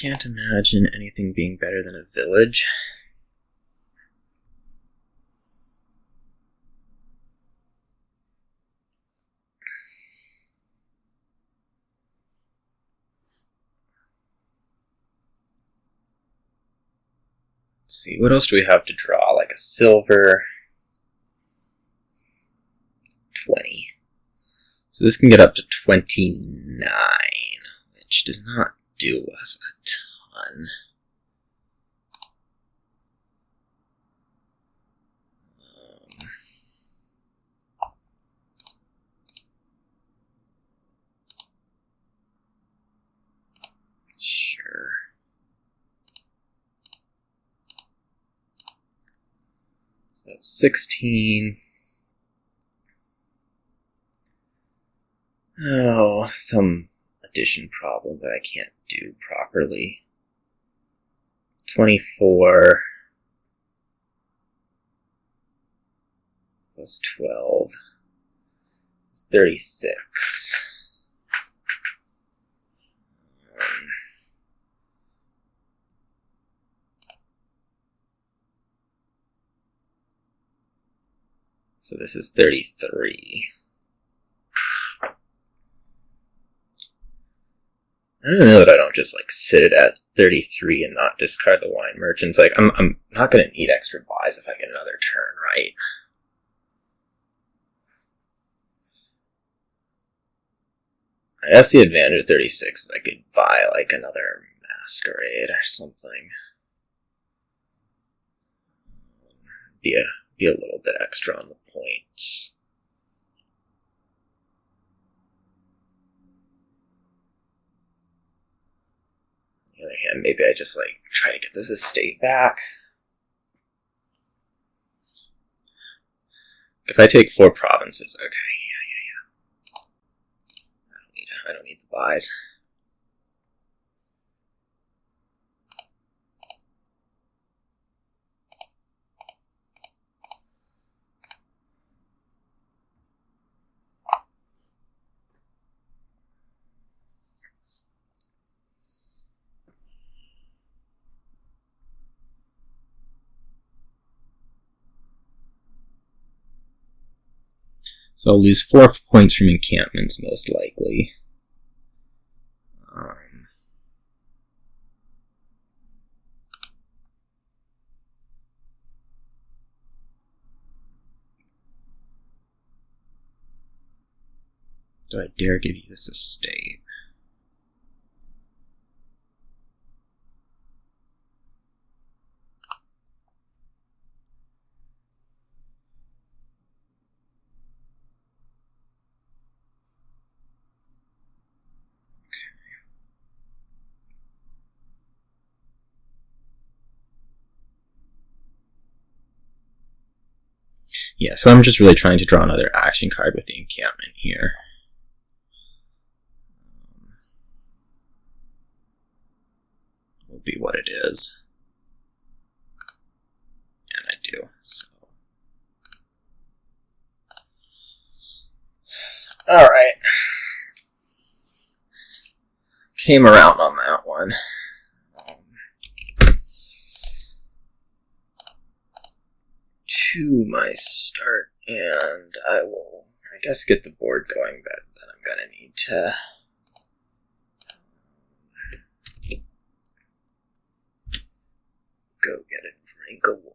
can't imagine anything being better than a village. Let's see, what else do we have to draw? Like a silver 20. So this can get up to 29, which does not do us a ton. Sure. So 16. Oh, some addition problem that I can't do properly. 24 plus 12 is 36. So this is 33. I don't know that I don't just like sit it at 33 and not discard the wine merchants. Like I'm not gonna need extra buys if I get another turn, right? That's the advantage of 36. I could buy like another masquerade or something. Be a little bit extra on the points. On the other hand, maybe I just like try to get this estate back. If I take 4 provinces, okay, yeah. I don't need the buys. So I'll lose 4 points from encampments, most likely. Do I dare give you this estate? Yeah, so I'm just really trying to draw another action card with the encampment here. Will be what it is. And I do, so. Alright. Came around on that one. To my start, and I will, I guess, get the board going, but then I'm gonna need to go get a drink of water.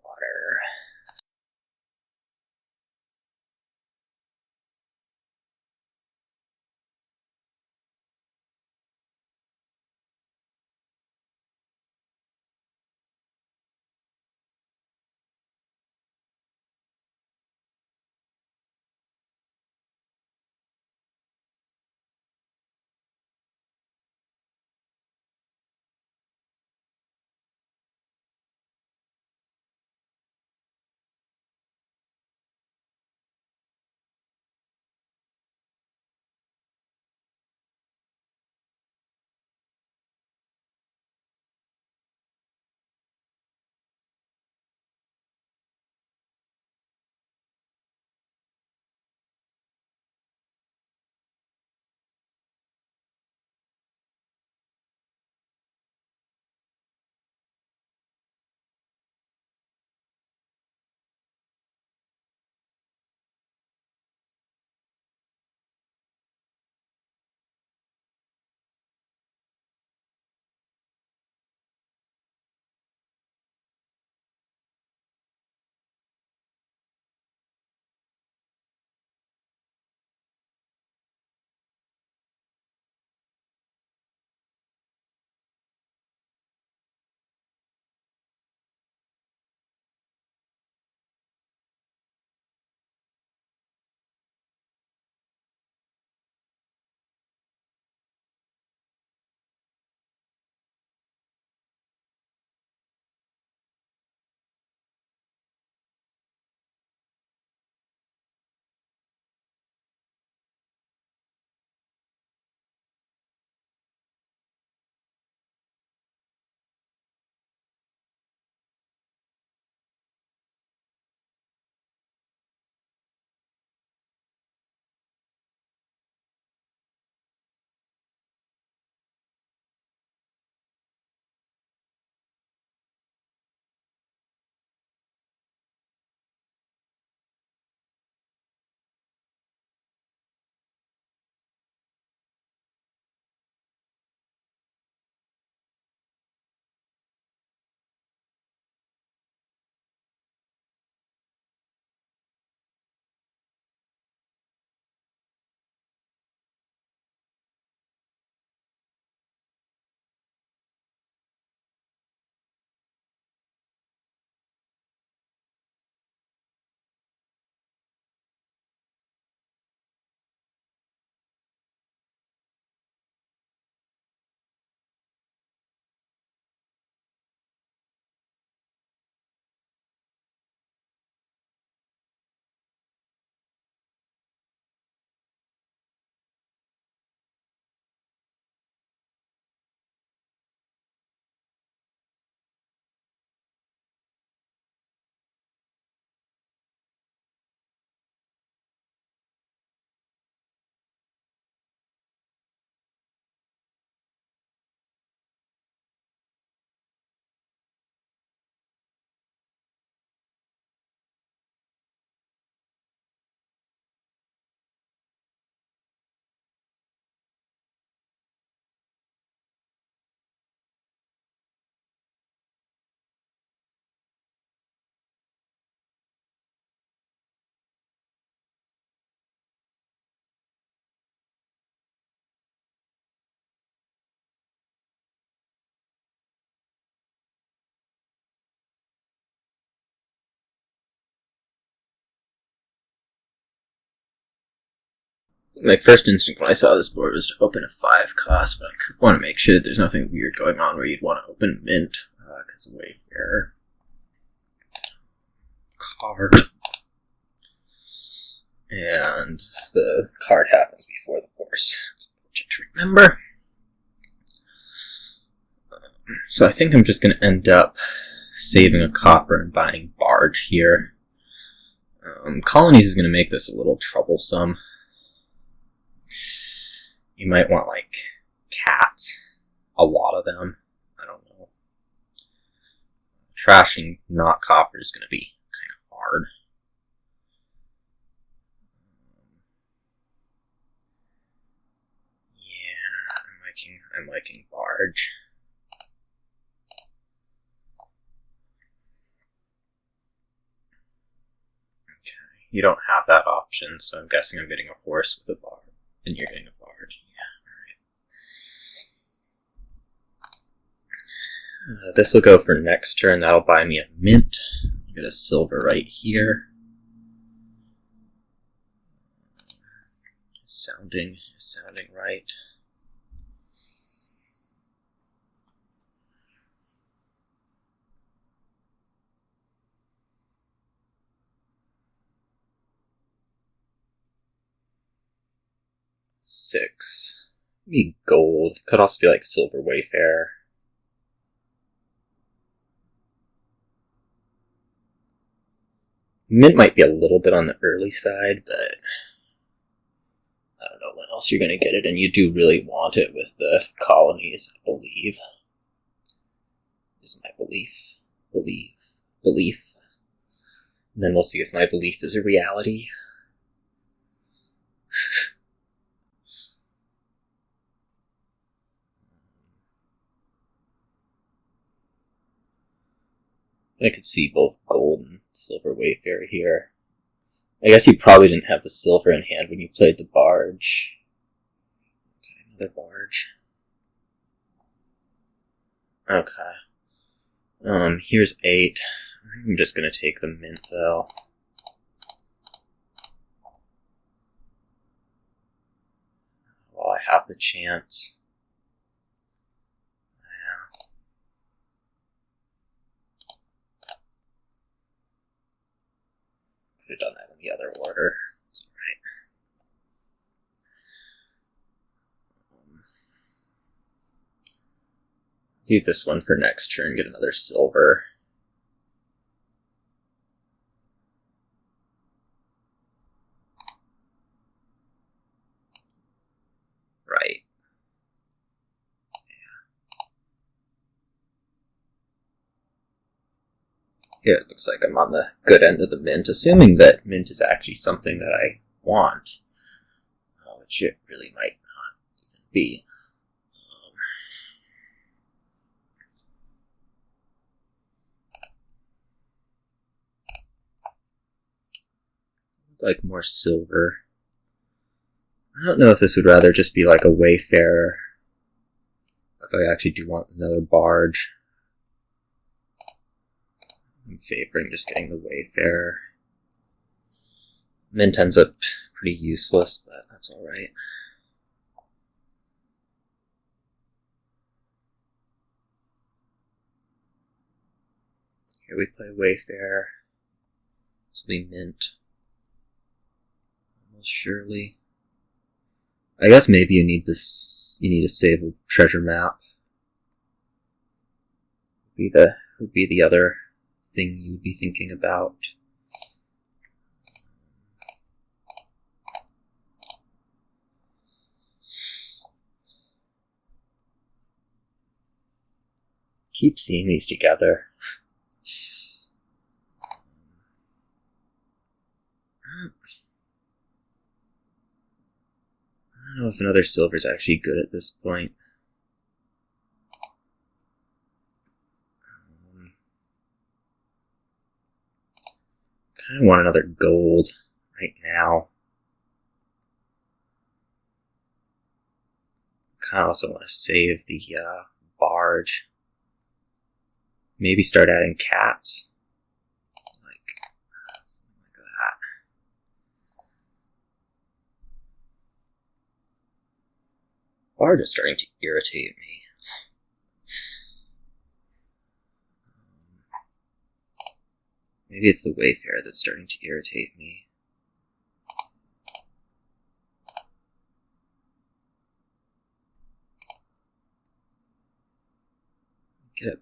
My first instinct when I saw this board was to open a 5 cost, but I want to make sure that there's nothing weird going on where you'd want to open mint, because of Wayfarer. Card. And the card happens before the horse. That's important to remember. So I think I'm just going to end up saving a copper and buying barge here. Colonies is going to make this a little troublesome. You might want, like, cats. A lot of them. I don't know. Trashing not copper is going to be kind of hard. Yeah, I'm liking barge. Okay, you don't have that option, so I'm guessing I'm getting a horse with a barge. And you're getting a barge. Yeah, alright. This will go for next turn. That'll buy me a mint. I'll get a silver right here. Sounding right. Six. Maybe gold. Could also be like silver Wayfarer. Mint might be a little bit on the early side, but I don't know when else you're going to get it, and you do really want it with the colonies, I believe. Is my belief. Belief. And then we'll see if my belief is a reality. I could see both gold and silver Wayfarer here. I guess you probably didn't have the silver in hand when you played the barge. Okay, another barge. Okay. Here's 8. I'm just gonna take the mint though. While I have the chance. Could have done that in the other order. It's alright. Leave this one for next turn, get another silver. Right. Here it looks like I'm on the good end of the mint, assuming that mint is actually something that I want, which it really might not even be. Like more silver. I don't know if this would rather just be like a Wayfarer. If I actually do want another barge. I'm favoring just getting the Wayfarer. Mint ends up pretty useless, but that's alright. Here we play Wayfarer. This will be mint. Almost surely. I guess maybe you need this. You need to save a treasure map. Would be the other thing you would be thinking about. Keep seeing these together. I don't know if another silver is actually good at this point. Kind of want another gold right now. Kind of also want to save the barge. Maybe start adding cats. Like, something like that. barge is starting to irritate me. Maybe it's the Wayfarer that's starting to irritate me. Get a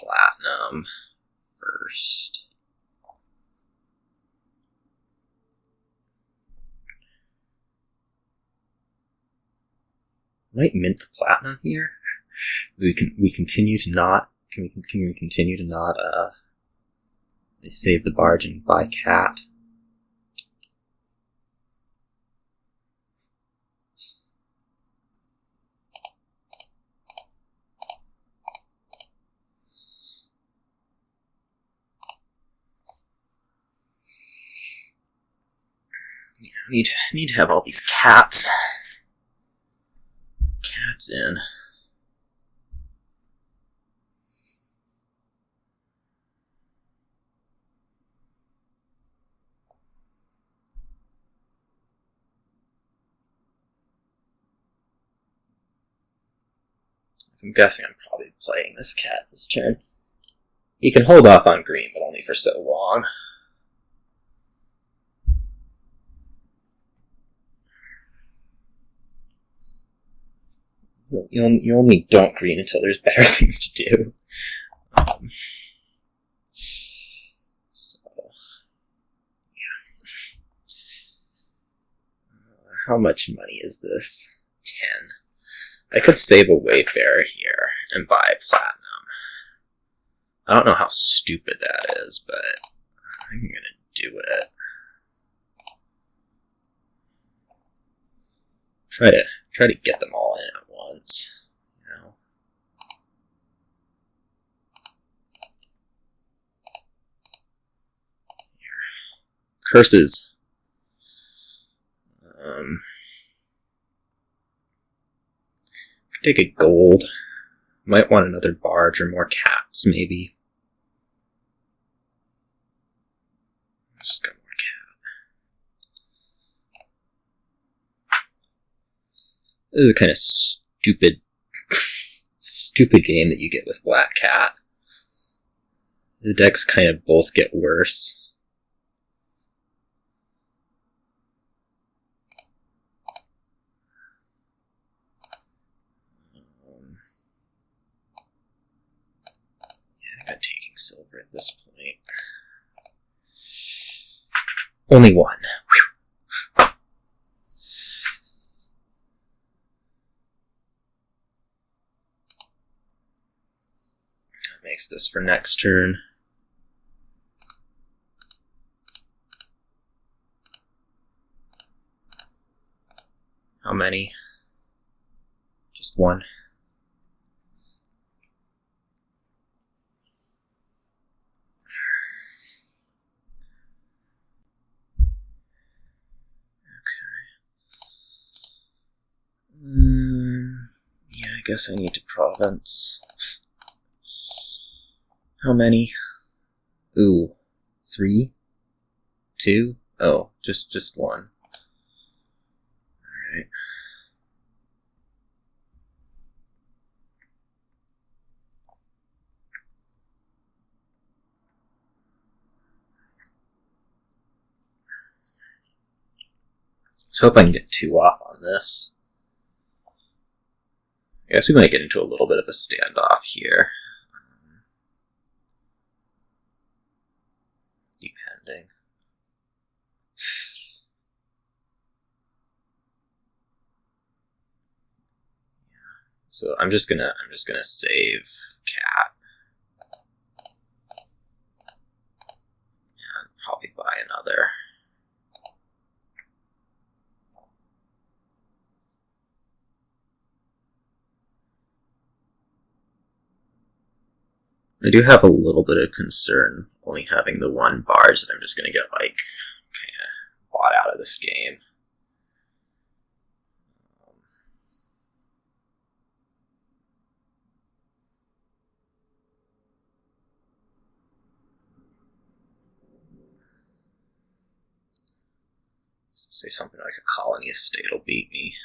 platinum first. Might mint the platinum here. We continue to not save the barge and buy cat. Yeah, need to have all these cats in. I'm guessing I'm probably playing this cat this turn. He can hold off on green, but only for so long. You only don't green until there's better things to do. So, yeah. How much money is this? 10. I could save a Wayfarer here and buy platinum. I don't know how stupid that is, but I'm gonna do it. Try to get them all in at once. You know. Here. Curses. Take a gold. Might want another barge or more cats, maybe. Just got more cat. This is a kind of stupid game that you get with Black Cat. The decks kind of both get worse. I'm taking silver at this point. Only one. Whew. That makes this for next turn. How many? Just one. Yeah, I guess I need to province. How many? Ooh, 3? 2? Oh, just one. Alright. Let's hope I can get 2 off on this. I guess we might get into a little bit of a standoff here. Depending. Yeah. So I'm just gonna save cat. And probably buy another. I do have a little bit of concern only having the one barge that I'm just going to get, like, kind of bought out of this game. Say something like a colony estate will beat me.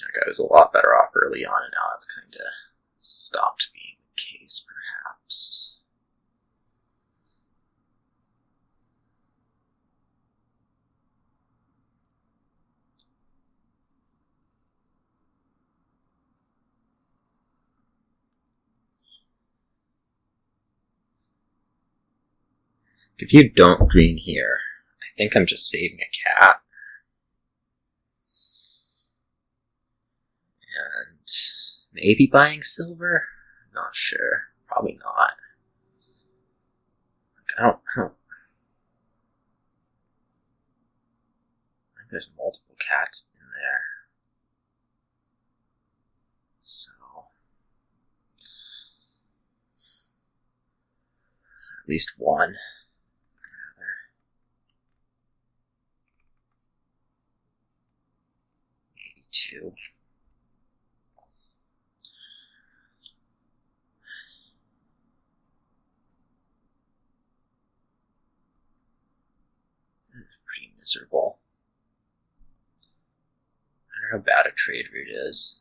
Like I was a lot better off early on, and now it's kind of stopped being the case, perhaps. If you don't green here, I think I'm just saving a cat. And maybe buying silver? Not sure. Probably not. I don't know. I think there's multiple cats in there. So at least one. Maybe two. Pretty miserable. I wonder how bad a trade route is.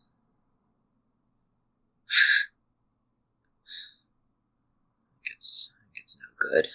It's no good.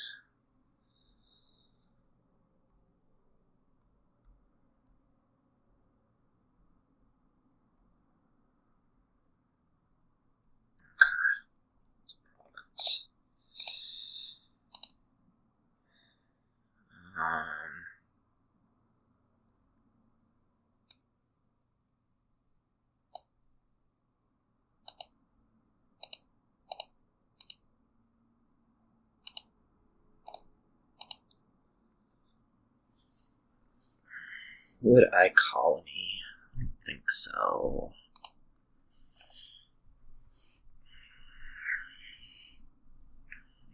Would I colony? I don't think so.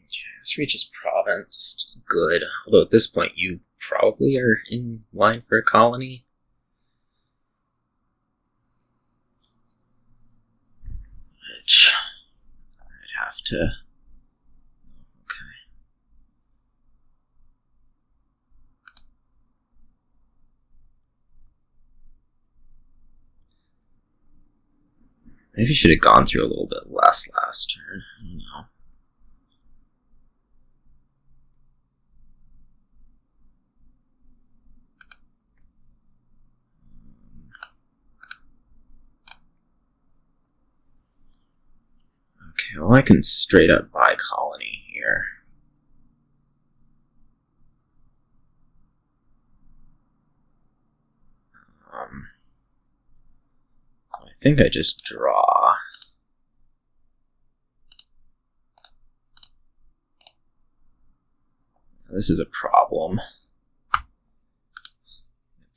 Okay, this reaches province, which is good. Although at this point you probably are in line for a colony. Which I'd have to... Maybe you should have gone through a little bit less last turn. I don't know. Okay, well I can straight up buy colony here. So I think I just draw. This is a problem. A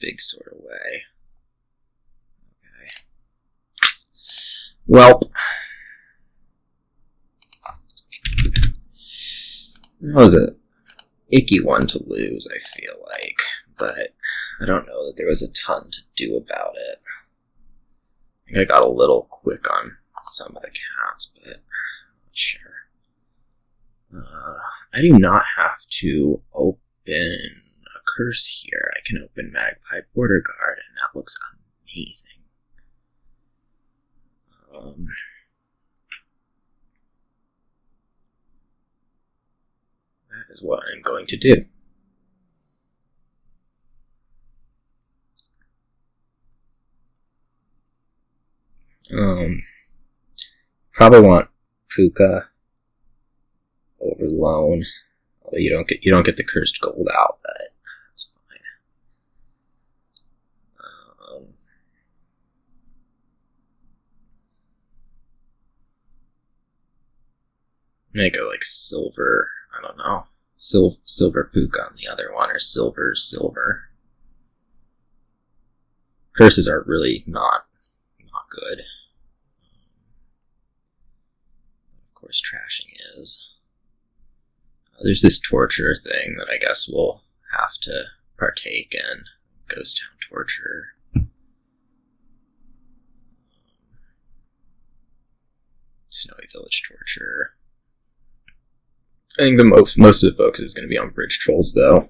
big sort of way. Okay. Well, that was a icky one to lose, I feel like, but I don't know that there was a ton to do about it. I think I got a little quick on some of the cats, but I'm not sure. I do not have to open a curse here. I can open Magpie Border Guard, and that looks amazing. That is what I'm going to do. Probably want Puka over loan. Although you don't get the cursed gold out, but that's fine. May go like silver. I don't know. Silver Puka on the other one, or silver. Curses are really not good. Of course, trashing is. There's this torture thing that I guess we'll have to partake in. Ghost Town Torture. Snowy Village Torture. I think most of the focus is going to be on Bridge Trolls, though.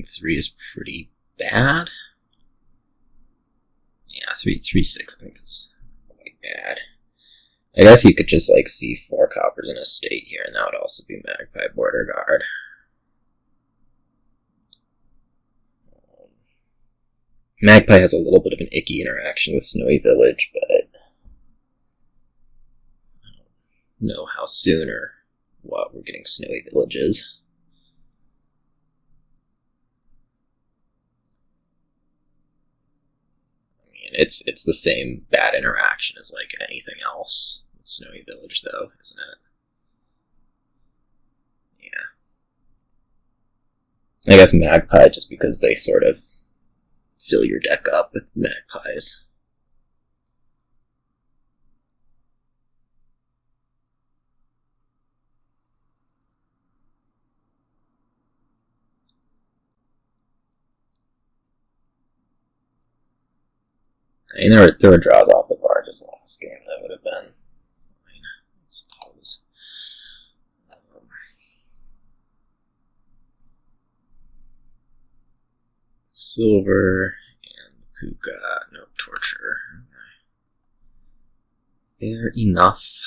think 3 is pretty bad. Yeah, 3-6 I think is quite bad. I guess you could just like see 4 coppers in a state here, and that would also be Magpie Border Guard. Magpie has a little bit of an icky interaction with Snowy Village, but I don't know how soon or what we're getting Snowy Villages. I mean, it's the same bad interaction as like anything else with Snowy Village, though, isn't it? Yeah. I guess Magpie, just because they sort of fill your deck up with magpies. I mean, there were draws off the board just last game. That would have been fine, I suppose. Silver and Puka. No torture. Fair enough.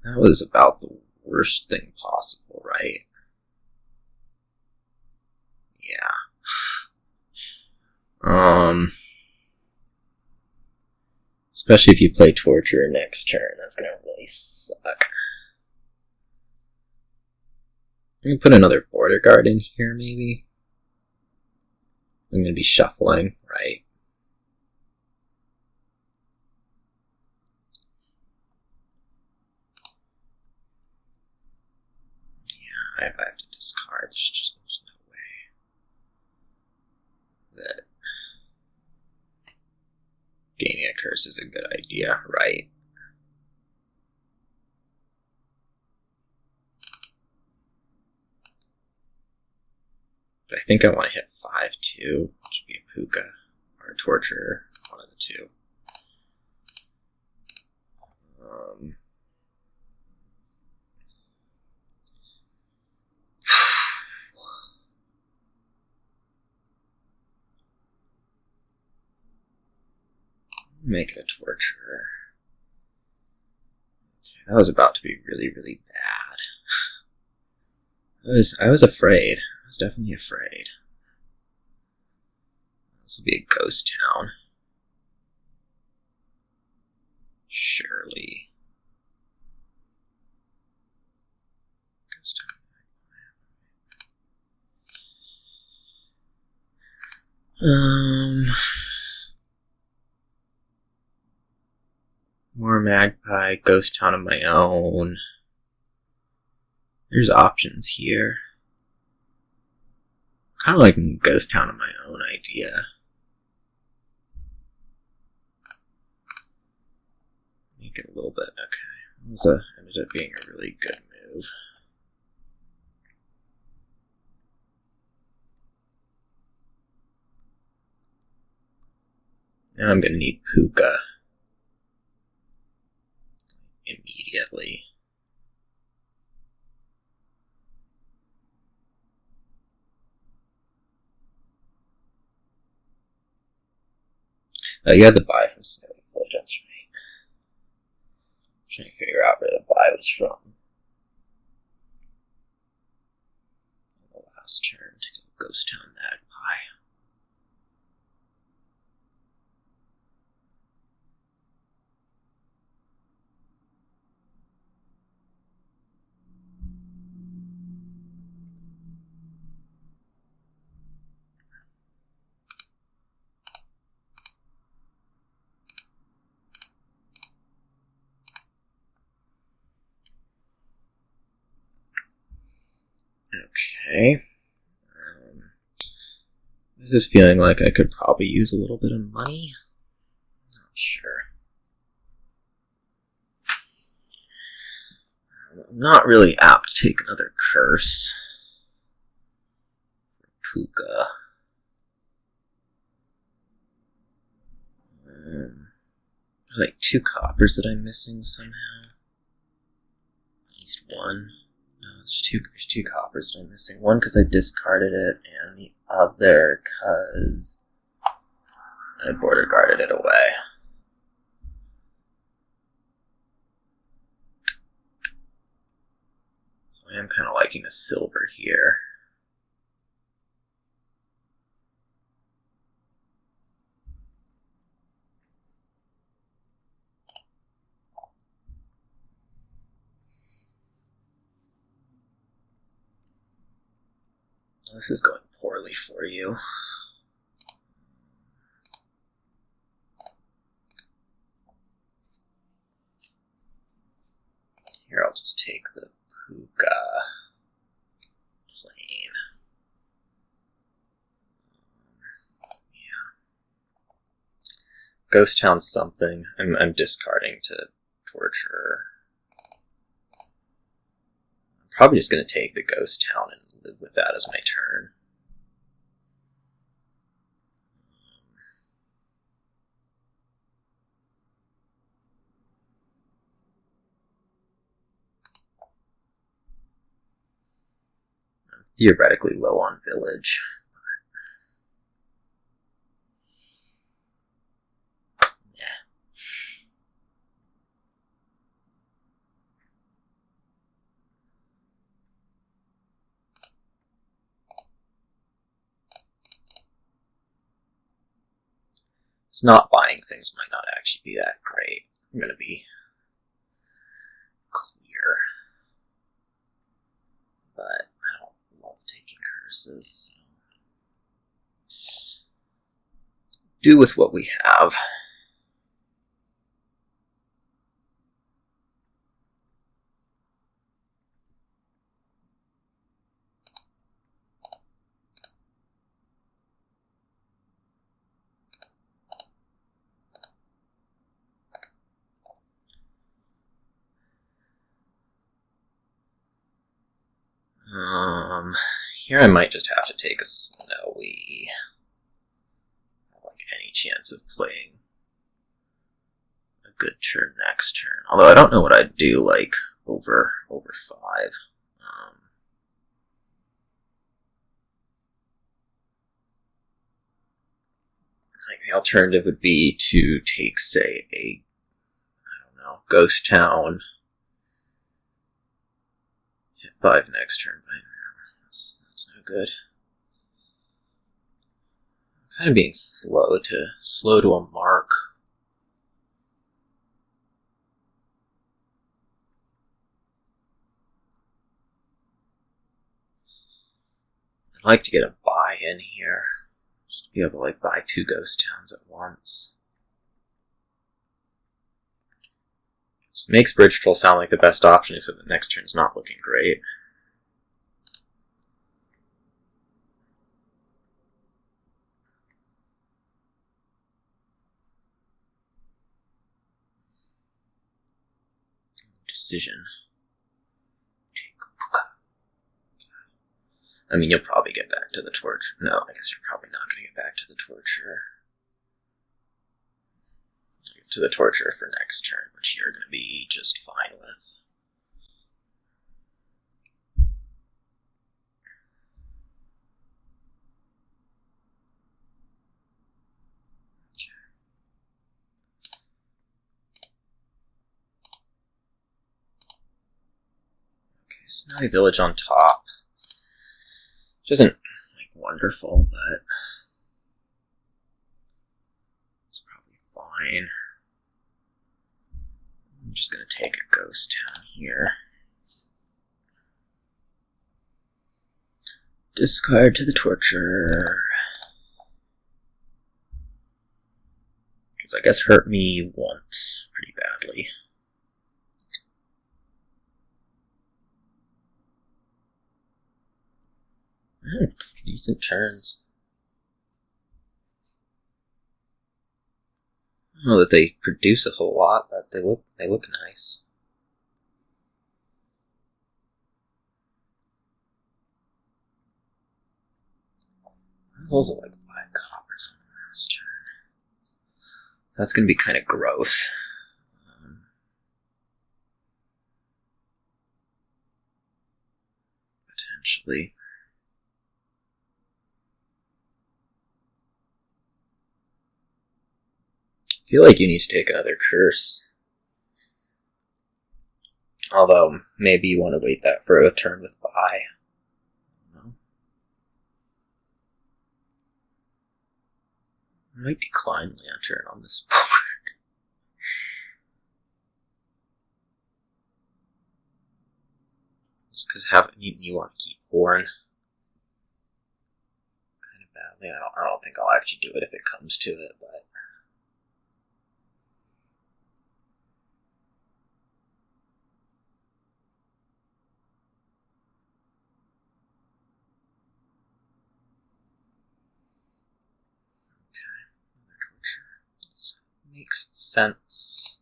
That was about the worst thing possible, right? Yeah. Especially if you play Torture next turn, that's gonna really suck. I'm gonna put another Border Guard in here, maybe. I'm gonna be shuffling, right? Yeah, I have to discard. There's no way that gaining a curse is a good idea, right? But I think I want to hit 5-2, which would be a Puka or a Torture, one of the two. Make it a Torture. Okay, that was about to be really, really bad. I was afraid. I was definitely afraid. This will be a ghost town. Surely. Ghost town. More Magpie, ghost town of my own. There's options here. Kind of like a ghost town of my own idea. Make it a little bit, okay. This ended up being a really good move. Now I'm gonna need Puka immediately. Oh, you had the buy from Snowy Village, that's right. I'm trying to figure out where the buy was from. The last turn to go Ghost Town Magpie. Okay. This is feeling like I could probably use a little bit of money. Not sure. I'm not really apt to take another curse for puka. There's like 2 coppers that I'm missing somehow. At least one. No, there's two coppers that I'm missing. One because I discarded it, and the other because I border guarded it away. So I am kind of liking a silver here. This is going poorly for you. Here, I'll just take the puka plain. Yeah. Ghost Town's something. I'm discarding to torture. I'm probably just going to take the Ghost Town and live with that as my turn. I'm theoretically low on village. Yeah. It's not buying things might not actually be that great. I'm going to be clear. But I don't love taking curses. So do with what we have. Here I might just have to take a snowy. I don't like any chance of playing a good turn next turn. Although I don't know what I'd do like over 5. Like the alternative would be to take, say, I don't know, Ghost Town. Hit 5 next turn. That's no good. I'm kind of being slow to a mark. I'd like to get a buy in here. Just to be able to like buy 2 Ghost Towns at once. Just makes Bridge Troll sound like the best option, except the next turn's not looking great. Decision. I mean, you'll probably get back to the torture. No, I guess you're probably not going to get back to the torture. To the torture for next turn, which you're going to be just fine with. Okay, Snowy Village on top. Which isn't like wonderful, but it's probably fine. I'm just going to take a Ghost Town here. Discard to the torture. Because I guess hurt me once pretty badly. Decent turns. I don't know that they produce a whole lot, but they look nice. There's also like 5 coppers on the last turn. That's going to be kind of gross. Potentially. I feel like you need to take another curse. Although, maybe you want to wait that for a turn with buy. I might decline Lantern on this board. Just because you want to keep Horn kind of badly. I don't think I'll actually do it if it comes to it, but makes sense.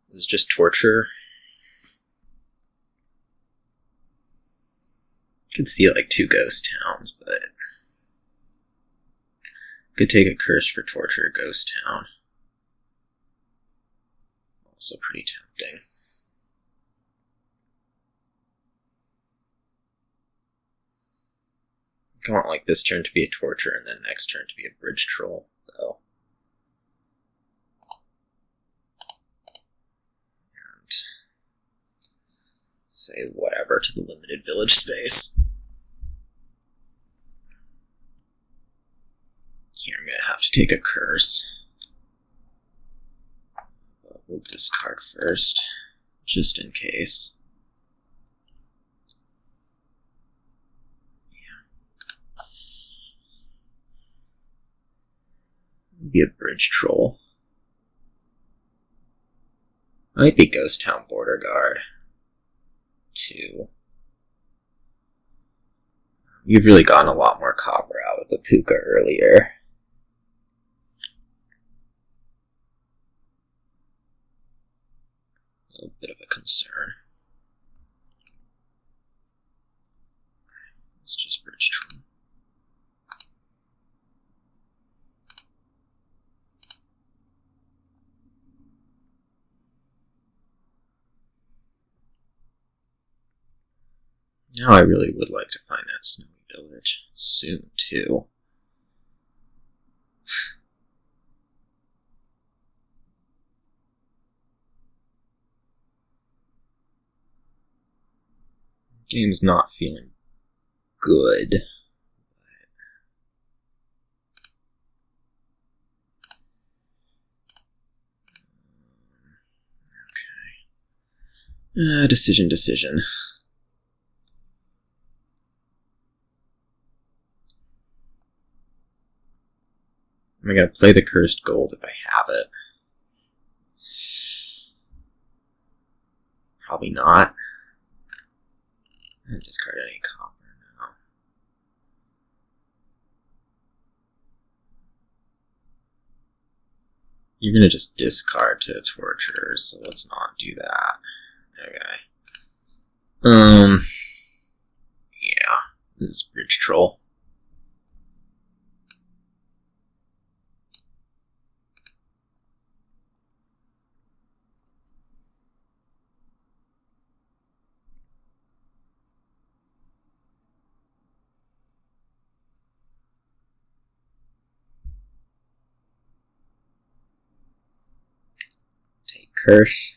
This is just torture. You could see like 2 ghost towns, but could take a curse for torture, ghost town. Also pretty tempting. I want like this turn to be a torture and then next turn to be a bridge troll, though. And say whatever to the limited village space. Here I'm gonna have to take a curse. But we'll discard first, just in case. Be a bridge troll. Might be Ghost Town Border Guard. 2. You've really gotten a lot more copper out with the Puka earlier. A bit of a concern. It's just bridge troll. Now I really would like to find that snowy village soon, too. Game's not feeling good. Okay. Decision. Am I going to play the Cursed Gold if I have it? Probably not. And discard any copper now. You're going to just discard to torture, so let's not do that. Okay. Yeah. This is Bridge Troll. Take curse.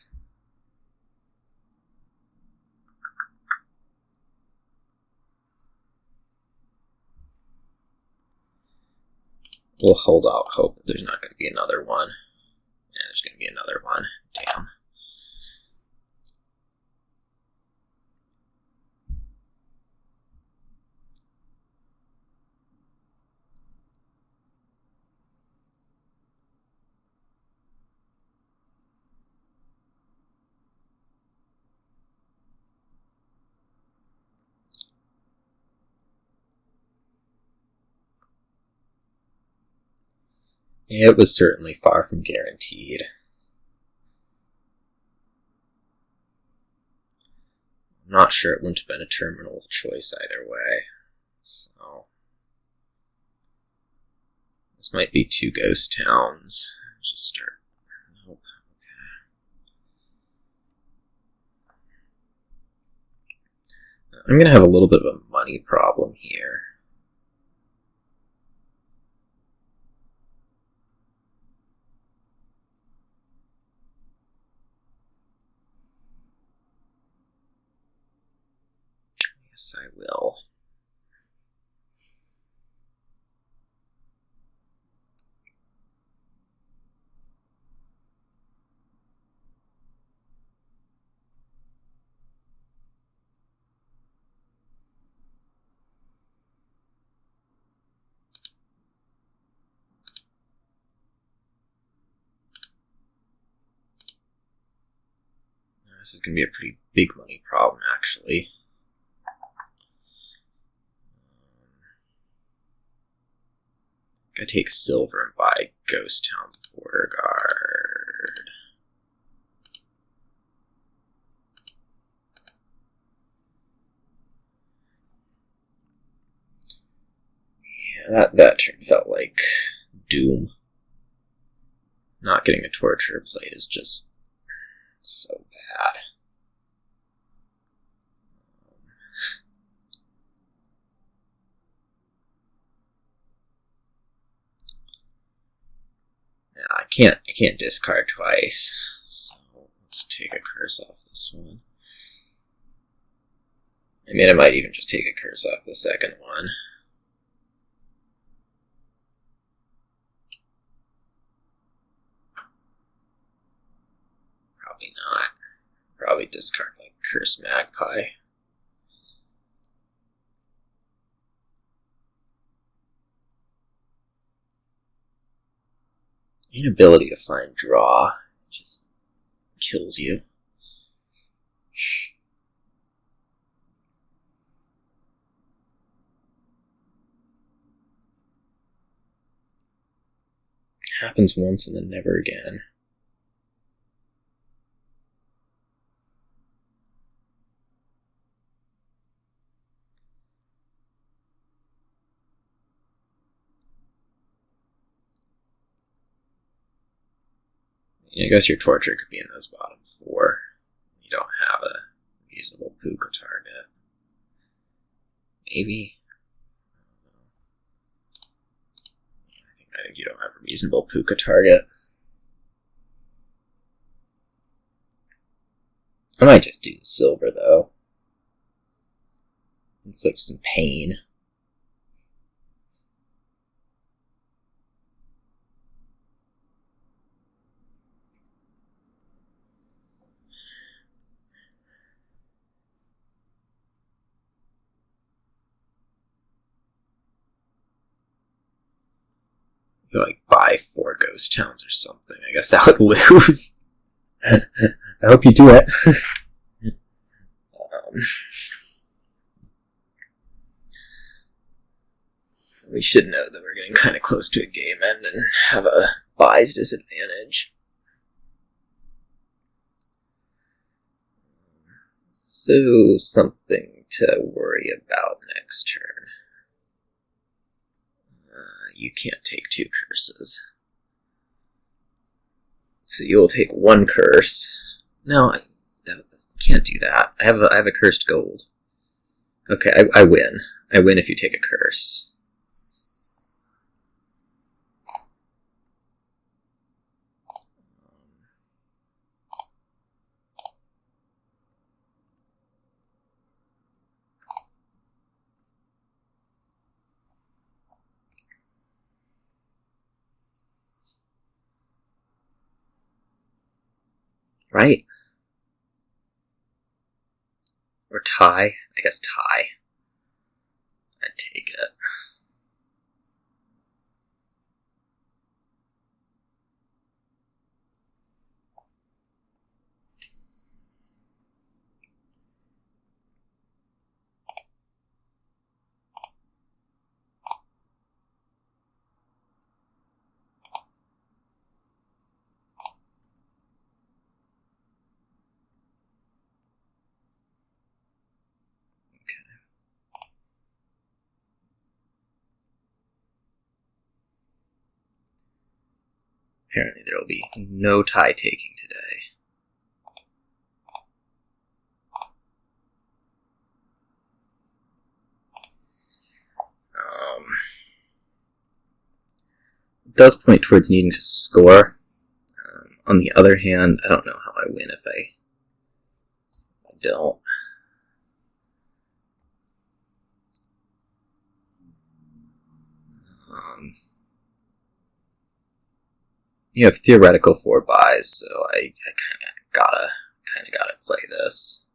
We'll hold out hope that there's not going to be another one. Yeah, there's going to be another one. Damn. It was certainly far from guaranteed. I'm not sure it wouldn't have been a terminal of choice either way. So this might be 2 ghost towns. Just start. Nope. Okay. I'm gonna have a little bit of a money problem here. Yes, I will. This is going to be a pretty big money problem, actually. I take silver and buy Ghost Town Border Guard. Yeah, that turn felt like doom. Not getting a torture plate is just so bad. Yeah, I can't discard twice. So let's take a curse off this one. I mean, I might even just take a curse off the second one. Probably not. Probably discard like Curse Magpie. Inability to find draw just kills you. Happens once and then never again. I guess your torture could be in those bottom 4. You don't have a reasonable puka target. Maybe. I think you don't have a reasonable puka target. I might just do the silver though. Inflict some pain. You like buy 4 ghost towns or something. I guess that would lose. I hope you do it. We should know that we're getting kind of close to a game end and have a buys disadvantage. So, something to worry about next turn. You can't take 2 curses. So you'll take 1 curse. No, I can't do that. I have a cursed gold. Okay, I win. I win if you take a curse. Right? Or tie? I guess tie. I'd take it. Apparently there will be no tie taking today. It does point towards needing to score. On the other hand, I don't know how I win if I don't. You have theoretical 4 buys, so I kind of gotta play this.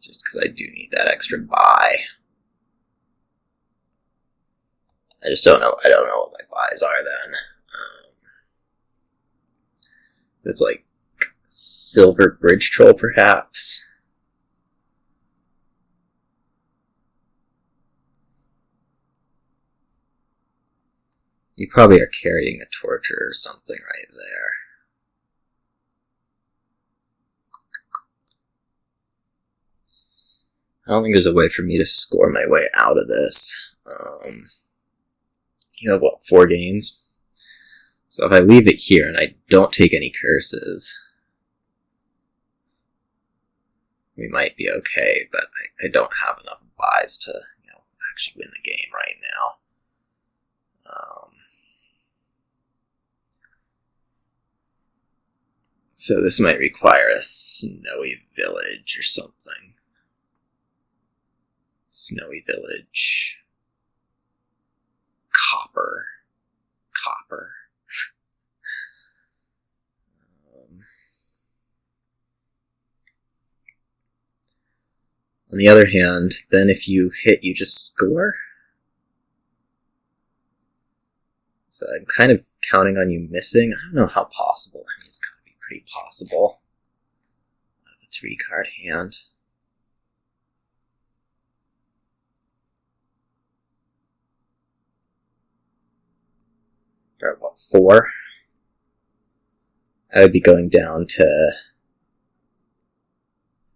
Just because I do need that extra buy. I just don't know. I don't know what my buys are then. It's like Silver Bridge Troll, perhaps. You probably are carrying a torture or something right there. I don't think there's a way for me to score my way out of this. You have, what, 4 games? So if I leave it here and I don't take any curses, we might be okay, but I don't have enough buys to, actually win the game right now. So this might require a snowy village or something. Snowy village. Copper. On the other hand, then if you hit, you just score. So I'm kind of counting on you missing. I don't know how possible. I mean, it's gotta be pretty possible. I have a 3-card hand. Or what, 4? I would be going down to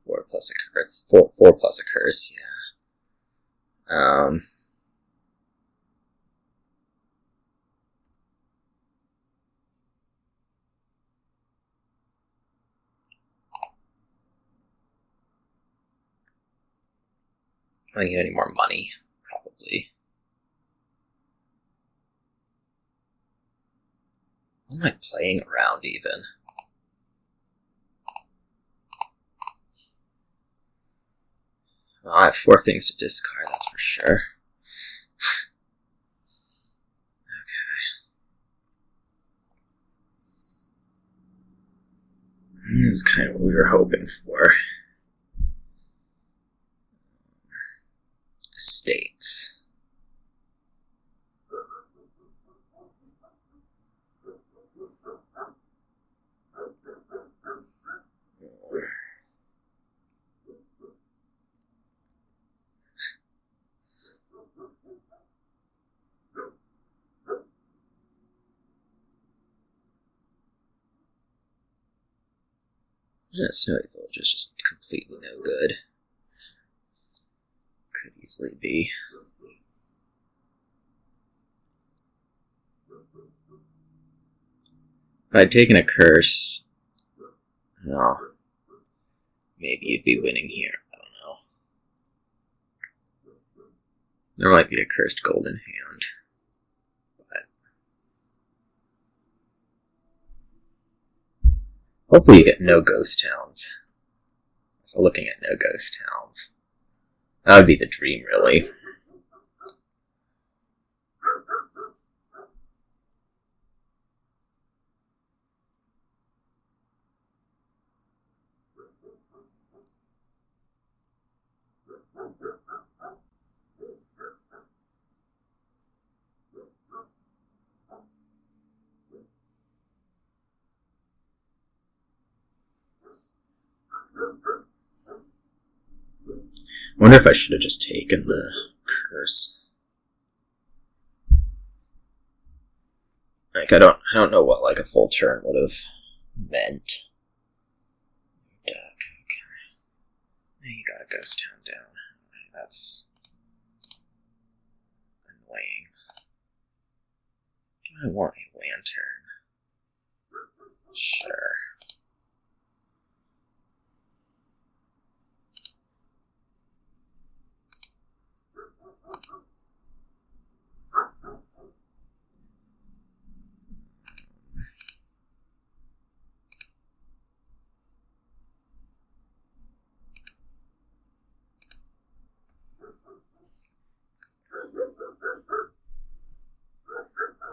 4 plus a curse. 4 plus a curse, yeah. I don't need any more money, probably. What am I playing around, even? Well, I have 4 things to discard, that's for sure. Okay. This is kind of what we were hoping for. States. Snowy Village is just completely no good. Could easily be. If I'd taken a curse, no, maybe you'd be winning here. I don't know. There might be a cursed golden hand. But hopefully you get no ghost towns. Looking at no ghost towns. That would be the dream, really. I wonder if I should have just taken the curse. Like, I don't know what, like, a full turn would have meant. Deck, okay. You got a ghost town down. That's annoying. I want a lantern. Sure.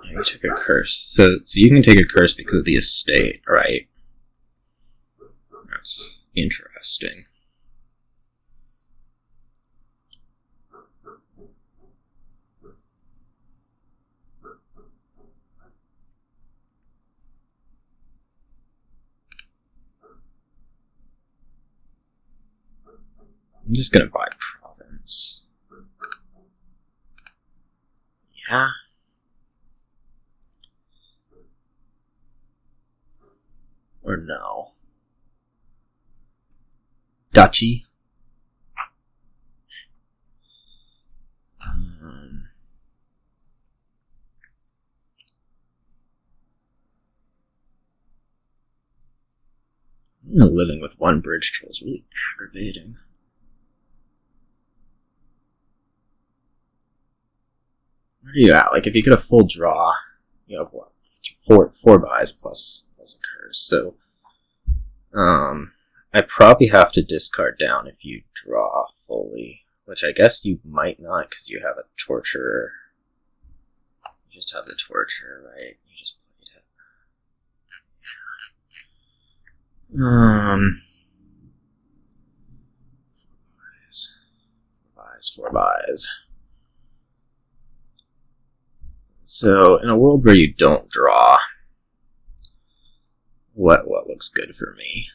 You took a curse. So you can take a curse because of the estate, right? That's interesting. I'm just gonna buy province. Yeah. Or no. Duchy. Living with one bridge troll is really aggravating. Where are you at? Like, if you get a full draw, you have what? Four buys plus a curse. So, I probably have to discard down if you draw fully, which I guess you might not because you have a torturer. You just have the torturer, right? You just played it. Four buys. So, in a world where you don't draw, what looks good for me?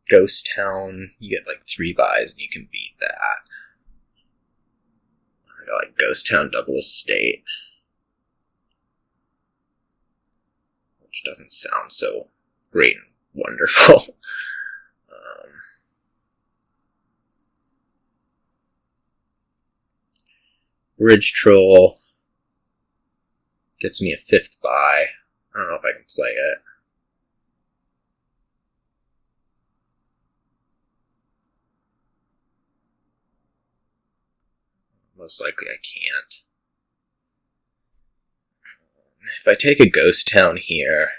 Ghost Town, you get like 3 buys and you can beat that. I got like Ghost Town double estate, which doesn't sound so great and wonderful. Bridge Troll gets me a 5th buy. I don't know if I can play it. Most likely I can't. If I take a Ghost Town here,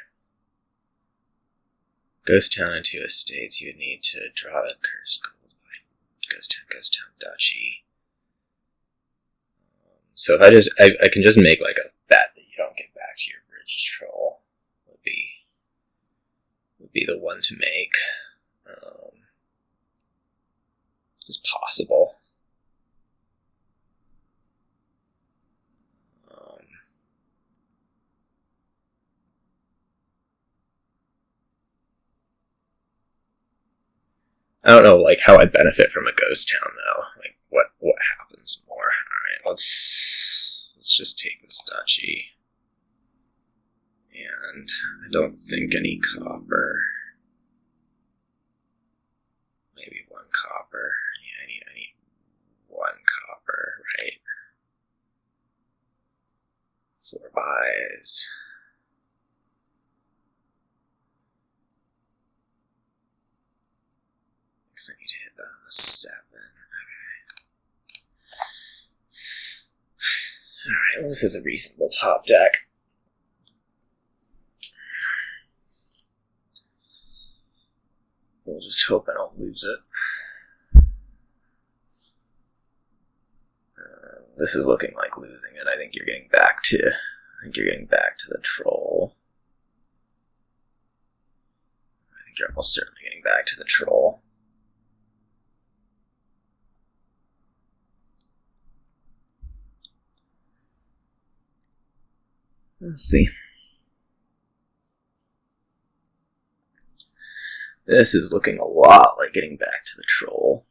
Ghost Town into estates, you would need to draw the cursed gold by Ghost Town Duchy. So if I can just make like a bet that you don't get back to your bridge troll would be the one to make. It's possible. I don't know like how I benefit from a Ghost Town though. Like what happens more? Alright, let's just take this duchy. And I don't think any copper. Maybe 1 copper. Yeah, I need 1 copper, right? 4 buys. I need to hit 7. Alright, well, this is a reasonable top deck. We'll just hope I don't lose it. This is looking like losing it. I think you're getting back to the troll. I think you're almost certainly getting back to the troll. Let's see. This is looking a lot like getting back to the troll.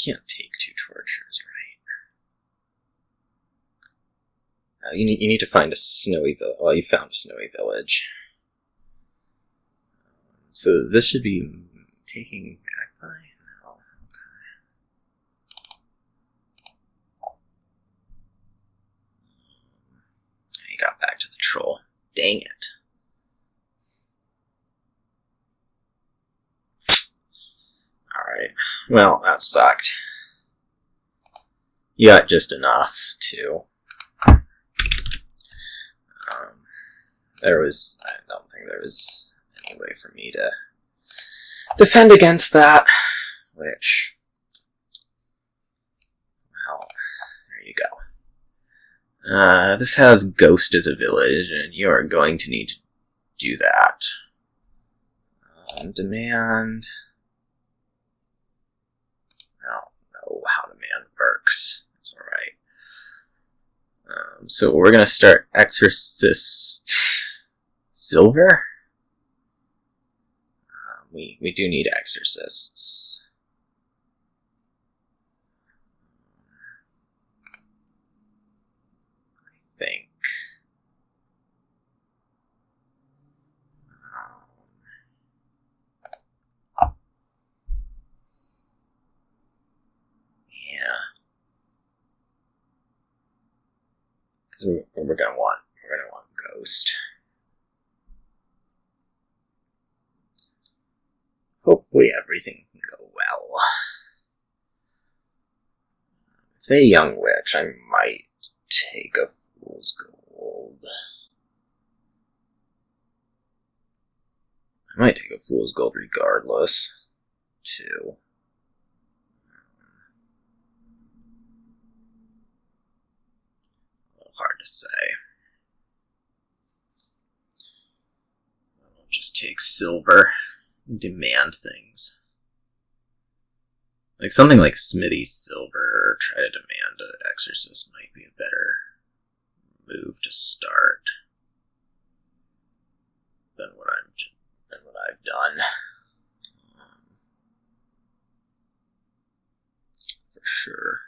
can't take 2 tortures, right? You need to find a snowy village. Well, you found a snowy village. So this should be taking back by? No. Okay. He got back to the troll. Dang it. Alright. Well, that sucked. You got just enough, too. I don't think there was any way for me to defend against that, which, well, there you go. This has Ghost as a village, and you are going to need to do that. Demand. I don't know how demand works. It's alright. So we're going to start Exorcist Silver. We do need exorcists. I think. Yeah. Because we're gonna want Ghost. Hopefully everything can go well. If they young witch, I might take a fool's gold. I might take a fool's gold regardless, too. A little hard to say. I'll just take silver. Demand things. Like something like Smithy Silver, or try to demand an exorcist might be a better move to start than what I've done. For sure.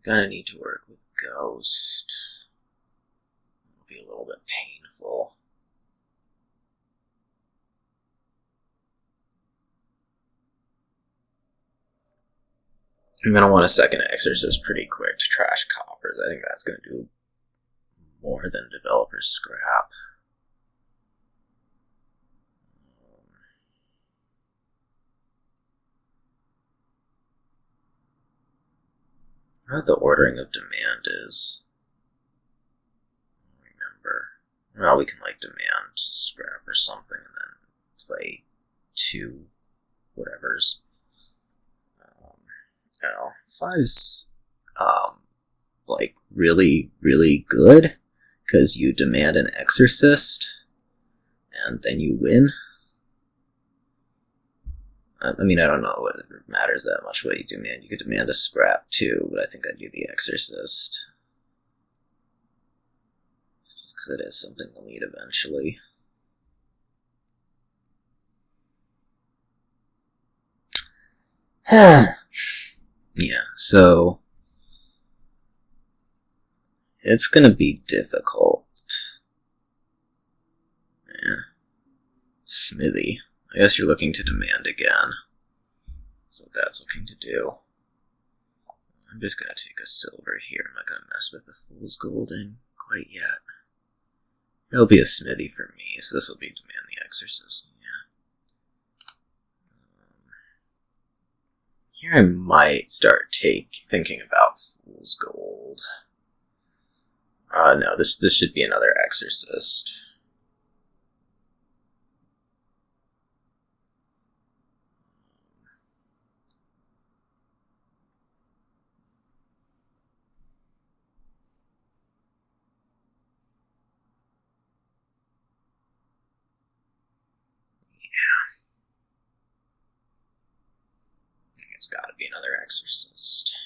I'm gonna need to work with Ghost. It'll be a little bit painful. I'm going to want a second exorcist pretty quick to trash coppers. I think that's going to do more than developer scrap. I don't know what the ordering of demand is. I don't remember. Well, we can like demand scrap or something and then play 2 whatevers. No, 5's, like, really, really good, because you demand an exorcist, and then you win. I mean, I don't know whether it matters that much what you demand. You could demand a scrap, too, but I think I'd do the exorcist. Just because it is something we'll need eventually. Yeah, so it's gonna be difficult. Yeah. Smithy. I guess you're looking to demand again. That's what that's looking to do. I'm just gonna take a silver here. I'm not gonna mess with the fool's golding quite yet. It'll be a Smithy for me, so this will be demand the exorcist. Here I might start thinking about fool's gold. No, this should be another exorcist. It's gotta be another exorcist.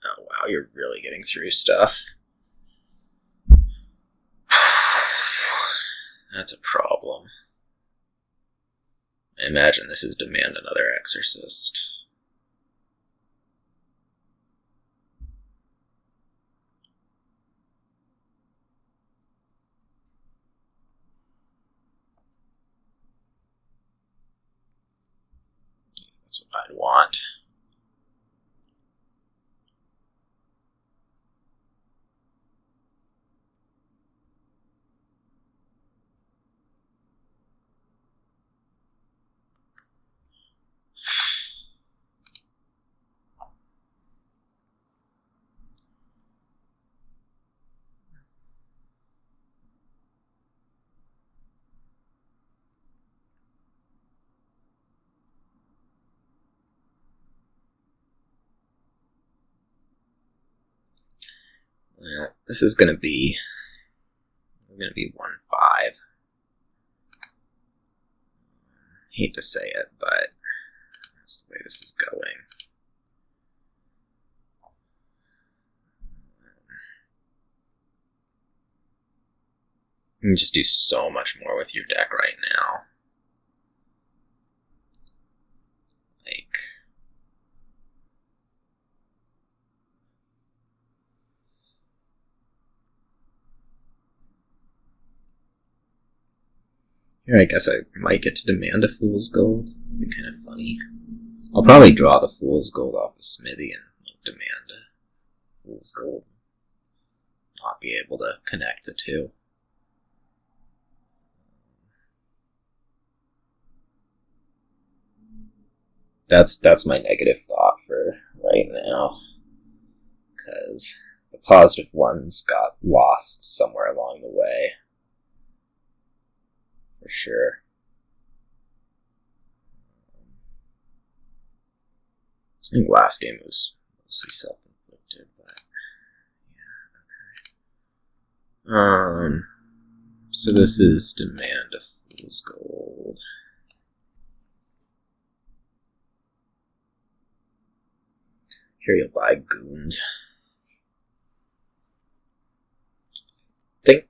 Oh wow, you're really getting through stuff. That's a problem. I imagine this is demand another exorcist. That's what I'd want. Well, this is gonna be 1-5. Hate to say it, but that's the way this is going. You can just do so much more with your deck right now. Like, here I guess I might get to demand a Fool's Gold. That'd be kind of funny. I'll probably draw the Fool's Gold off the smithy and demand a Fool's Gold. Not be able to connect the two. That's my negative thought for right now. Because the positive ones got lost somewhere along the way. For sure. I think last game was mostly self-inflicted, but yeah, okay. So this is demand a Fool's Gold. Here you'll buy goons. Think.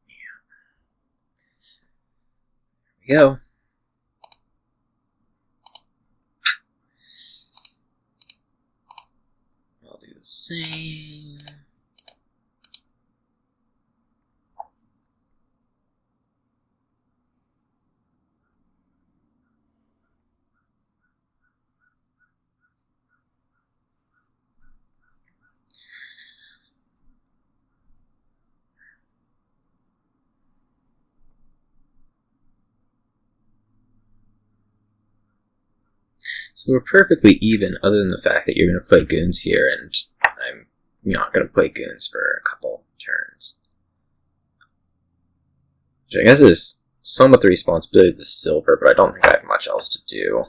Yeah. There we go. I'll do the same. So we're perfectly even, other than the fact that you're going to play goons here, and I'm not going to play goons for a couple turns. Which I guess is somewhat the responsibility of the silver, but I don't think I have much else to do.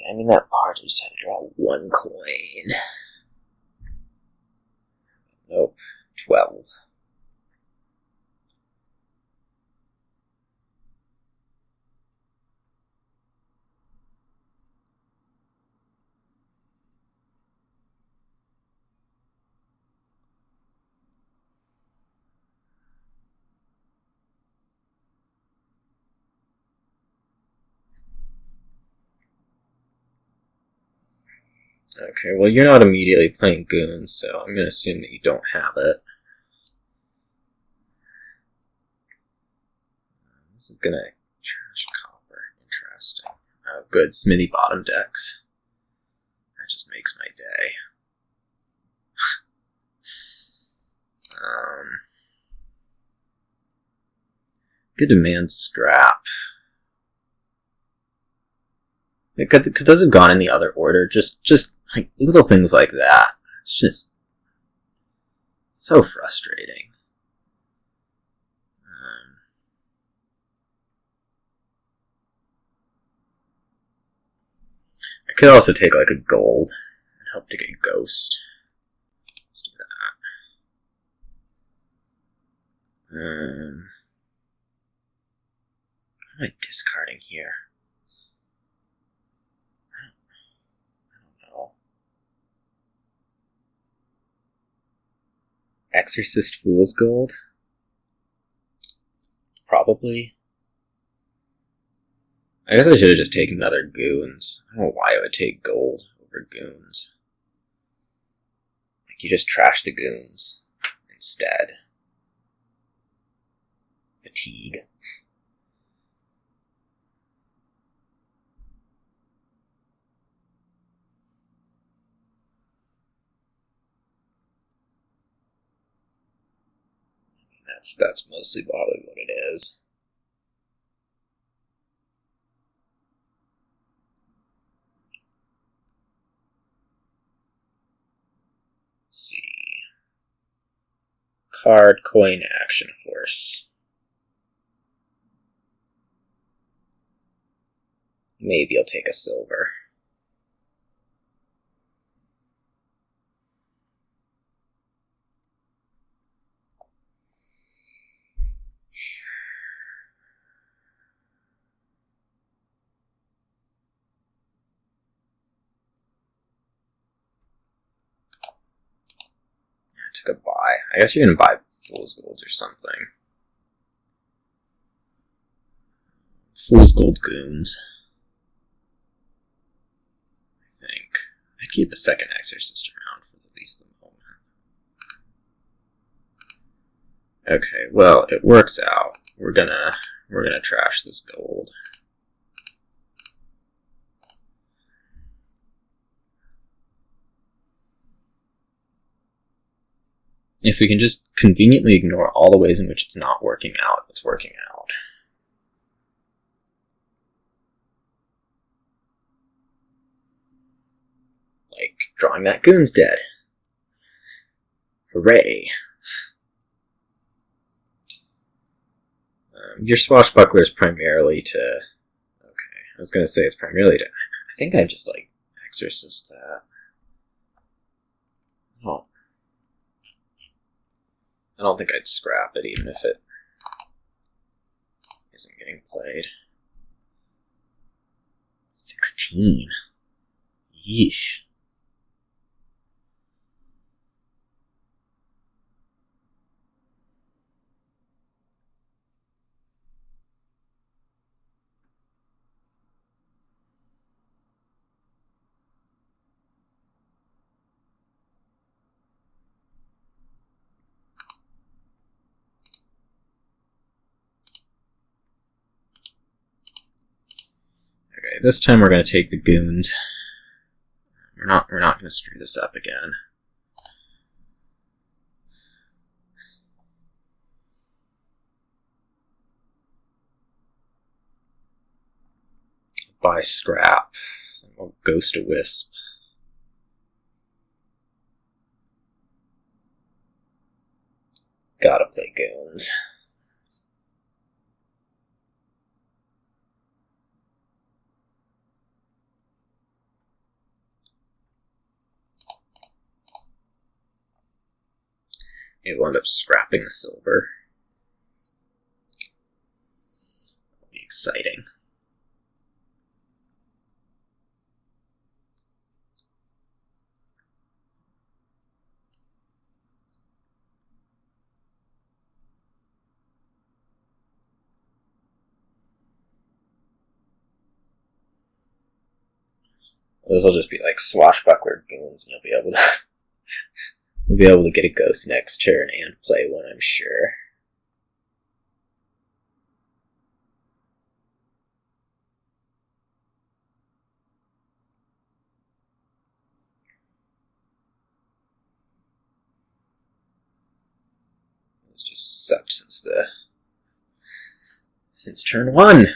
I mean, that part, I just had to draw one coin. Nope. 12. Okay, well, you're not immediately playing goons, so I'm going to assume that you don't have it. This is going to trash copper. Interesting. Oh, good. Smithy bottom decks. That just makes my day. Good demand scrap. Could those have gone in the other order? Just like little things like that. It's just so frustrating. could also take like a gold and hope to get a ghost. Let's do that. What am I discarding here? I don't know. Exorcist Fool's Gold? Probably. I guess I should have just taken another Goons. I don't know why I would take gold over Goons. Like, you just trash the Goons instead. Fatigue. That's mostly probably what it is. Let's see. Card, coin, action, horse. Maybe I'll take a silver. I took a buy. I guess you're gonna buy Fool's Gold or something. Fool's Gold Goons. I think. I'd keep a second Exorcist around for at least the moment. Okay, well, it works out. We're gonna trash this gold. If we can just conveniently ignore all the ways in which it's not working out, it's working out. Like, drawing that Goon's dead. Hooray. Your swashbuckler is primarily to... Okay, I was going to say it's primarily to... I think I just, like, exorcist that. Oh. I don't think I'd scrap it, even if it isn't getting played. 16. Yeesh. Okay, this time we're going to take the Goons. We're not going to screw this up again. Buy scrap. I'll ghost a wisp. Gotta play Goons. It will end up scrapping the silver. It'll be exciting. Those will just be like swashbuckler Goons, and you'll be able to you'll be able to get a ghost next turn and play one, I'm sure. It's just sucked since turn 1,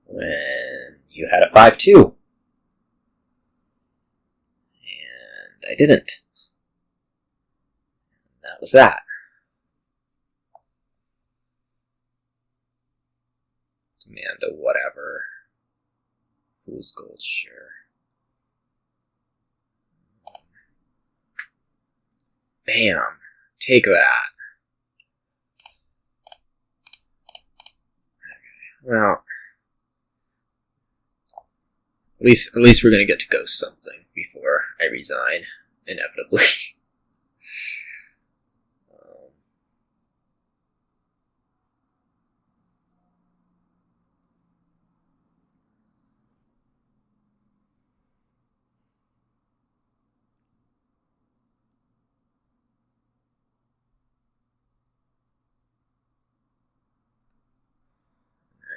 when you had a 5-2. I didn't. That was that. Amanda, whatever. Fool's Gold, sure. Bam! Take that. Well, at least we're gonna get to ghost something before I resign, inevitably.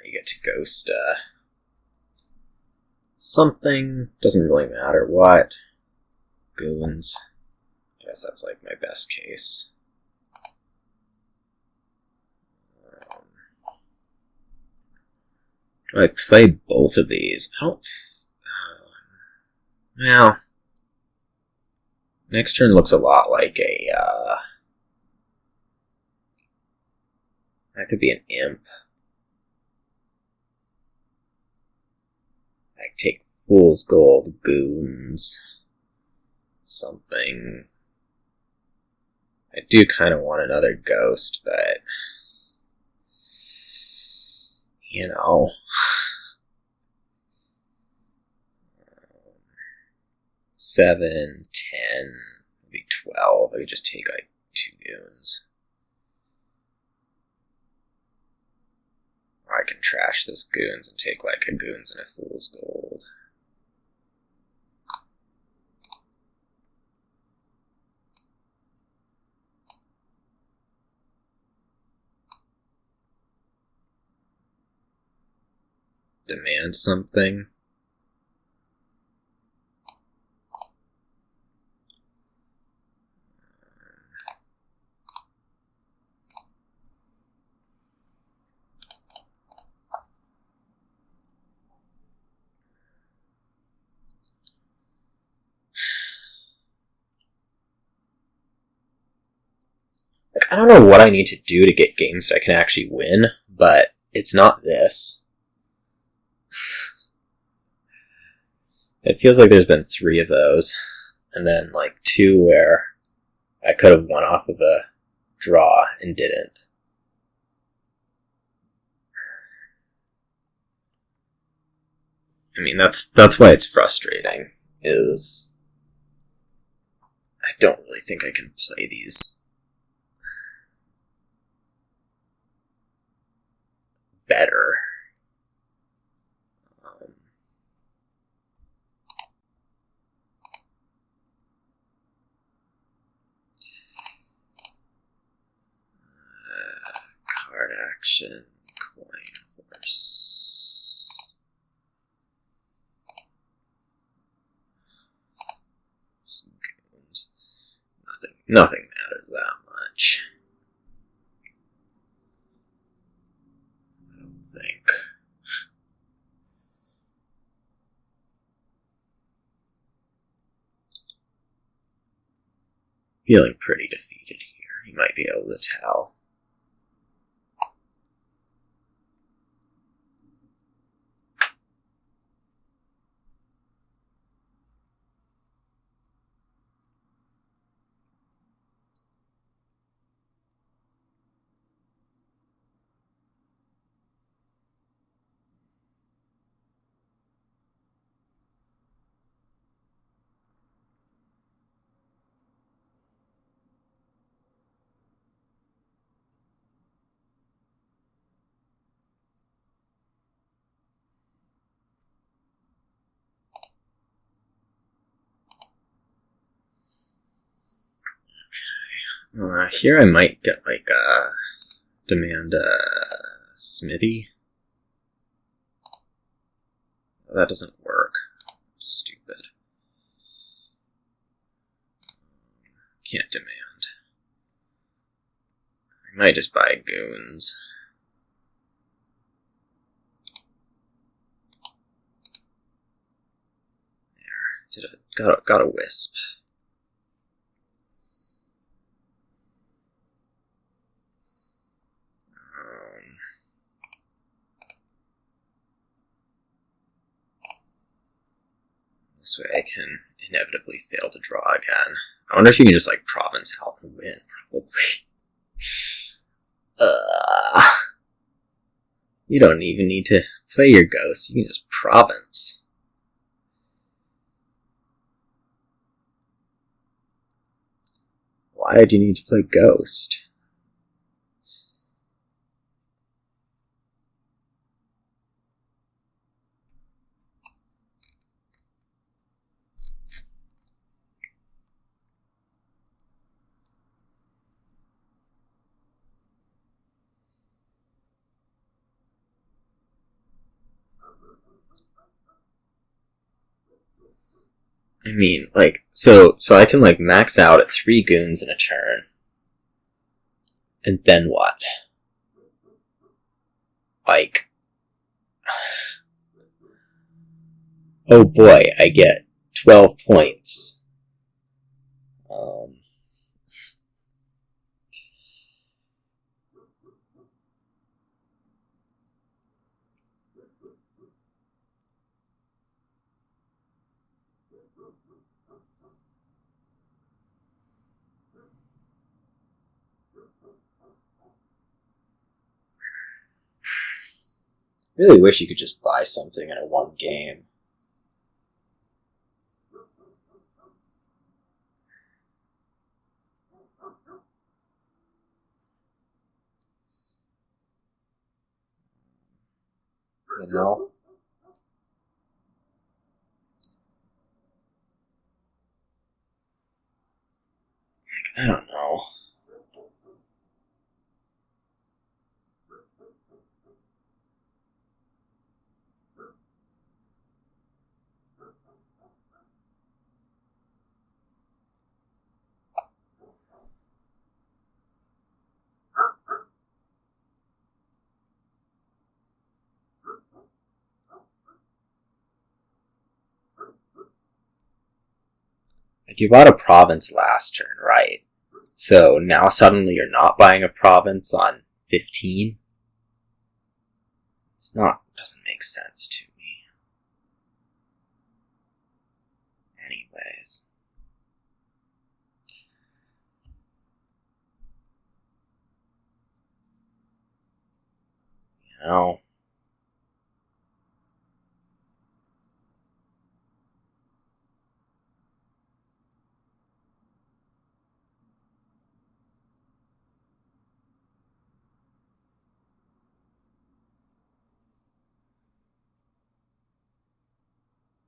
You get to ghost something, doesn't really matter what. Goons. I guess that's like my best case. Do I play both of these? I don't. Well, next turn looks a lot like a. That could be an imp. I take Fool's Gold, Goons, something. I do kind of want another ghost, but you know. 7, 10, maybe 12. I could just take like 2 Goons. Or I can trash this Goons and take like a Goons and a Fool's Gold. Demand something. Like, I don't know what I need to do to get games that I can actually win, but it's not this. It feels like there's been 3 of those, and then like 2 where I could have won off of a draw and didn't. I mean, that's why it's frustrating, is I don't really think I can play these better. Card action, coin, horse. Some goons. Nothing matters that much. I don't think. Feeling pretty defeated here. You might be able to tell. Here I might get like demand smithy. That doesn't work. Stupid. Can't demand. I might just buy goons. There. Got a wisp. This way I can inevitably fail to draw again. I wonder if you can just, like, province out and win, probably. You don't even need to play your ghost, you can just province. Why do you need to play ghost? I mean, like, so I can, like, max out at 3 goons in a turn. And then what? Like, oh boy, I get 12 points. Really wish you could just buy something in a 1 game. You know? Like, I don't know. Like, you bought a province last turn, right? So now suddenly you're not buying a province on 15? Doesn't make sense to me. Anyways. You know?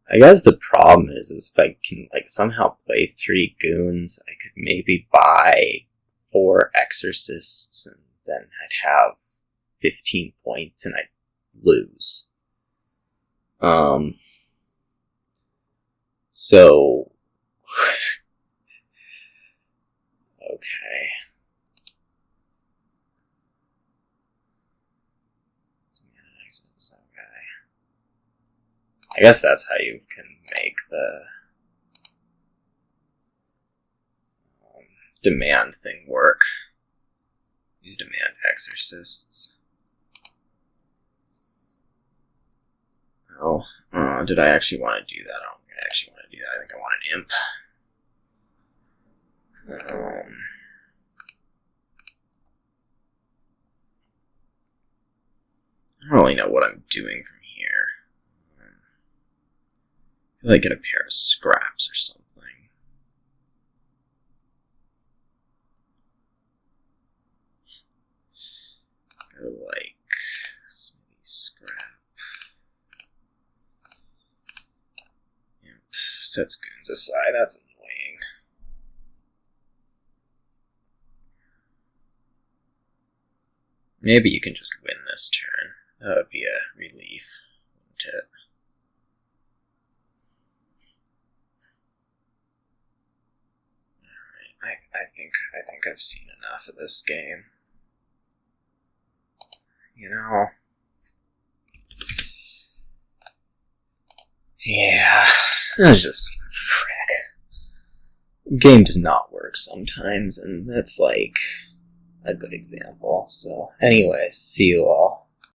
I guess the problem is if I can, like, somehow play 3 goons, I could maybe buy 4 exorcists, and then I'd have 15 points, and I'd lose. So... okay. I guess that's how you can make the demand thing work. You demand exorcists. Oh, did I actually want to do that? I don't think I actually want to do that. I think I want an imp. I don't really know what I'm doing from here. I feel like get a pair of scraps or something. Go like maybe scrap. Imp sets goons aside. That's annoying. Maybe you can just win this turn. That would be a relief, wouldn't it? Alright, I think I've seen enough of this game. You know? Yeah, that's just frick. Game does not work sometimes, and that's like a good example. So anyways, see you all.